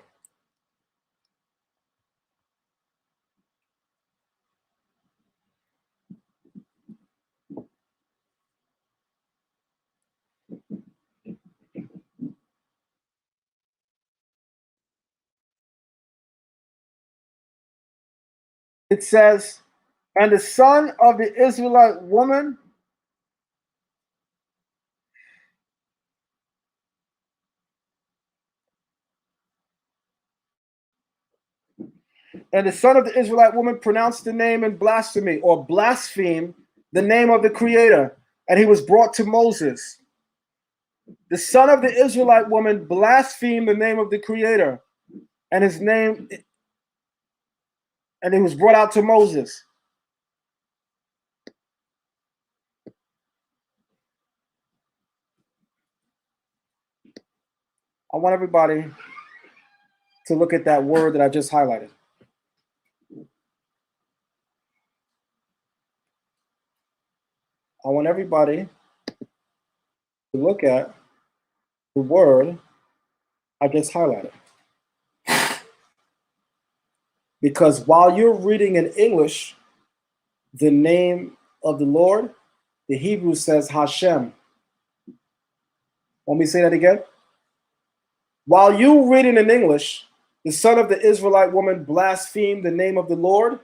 It says, and the son of the Israelite woman and the son of the Israelite woman pronounced the name in blasphemy or blaspheme the name of the Creator, and he was brought to Moses. The son of the Israelite woman blasphemed the name of the Creator, and his name, and he was brought out to Moses. I want everybody to look at that word that I just highlighted. I want everybody to look at the word I just highlighted. Because while you're reading in English the name of the Lord, the Hebrew says Hashem. Want me to say that again? While you reading in English, the son of the Israelite woman blasphemed the name of the Lord,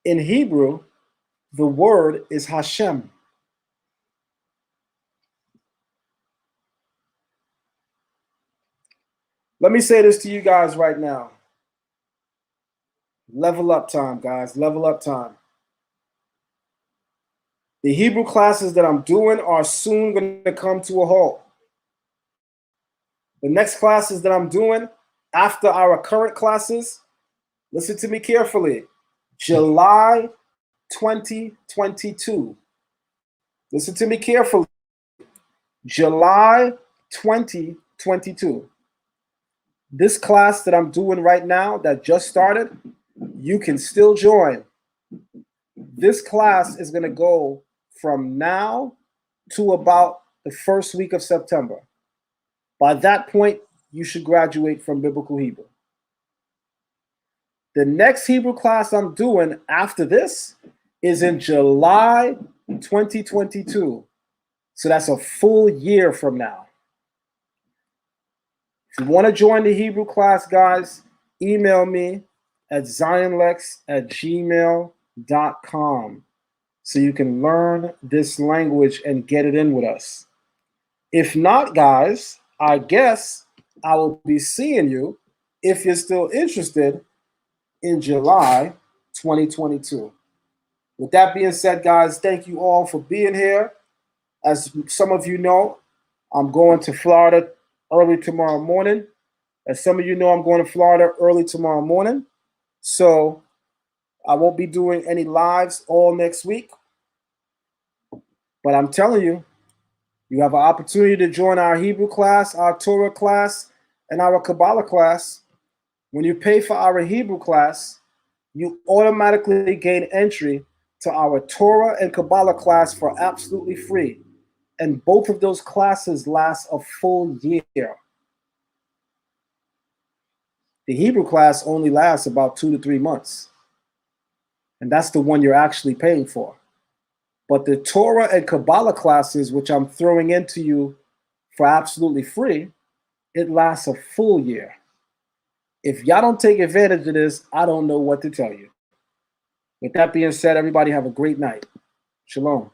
in Hebrew, the word is Hashem. Let me say this to you guys right now. Level up time, guys. Level up time. The Hebrew classes that I'm doing are soon going to come to a halt. The next classes that I'm doing after our current classes, listen to me carefully, July 2022. Listen to me carefully. July 2022. This class that I'm doing right now that just started, you can still join. This class is going to go from now to about the first week of September. By that point, you should graduate from Biblical Hebrew. The next Hebrew class I'm doing after this is in July 2022. So that's a full year from now. If you want to join the Hebrew class, guys, email me at zionlex@gmail.com so you can learn this language and get it in with us. If not, guys, I guess I will be seeing you, if you're still interested, in July 2022. With that being said, guys, thank you all for being here. As some of you know, I'm going to Florida early tomorrow morning. As some of you know, I'm going to Florida early tomorrow morning. So I won't be doing any lives all next week. But I'm telling you, you have an opportunity to join our Hebrew class, our Torah class, and our Kabbalah class. When you pay for our Hebrew class, you automatically gain entry to our Torah and Kabbalah class for absolutely free. And both of those classes last a full year. The Hebrew class only lasts about 2 to 3 months. And that's the one you're actually paying for. But the Torah and Kabbalah classes, which I'm throwing into you for absolutely free, it lasts a full year. If y'all don't take advantage of this, I don't know what to tell you. With that being said, everybody have a great night. Shalom.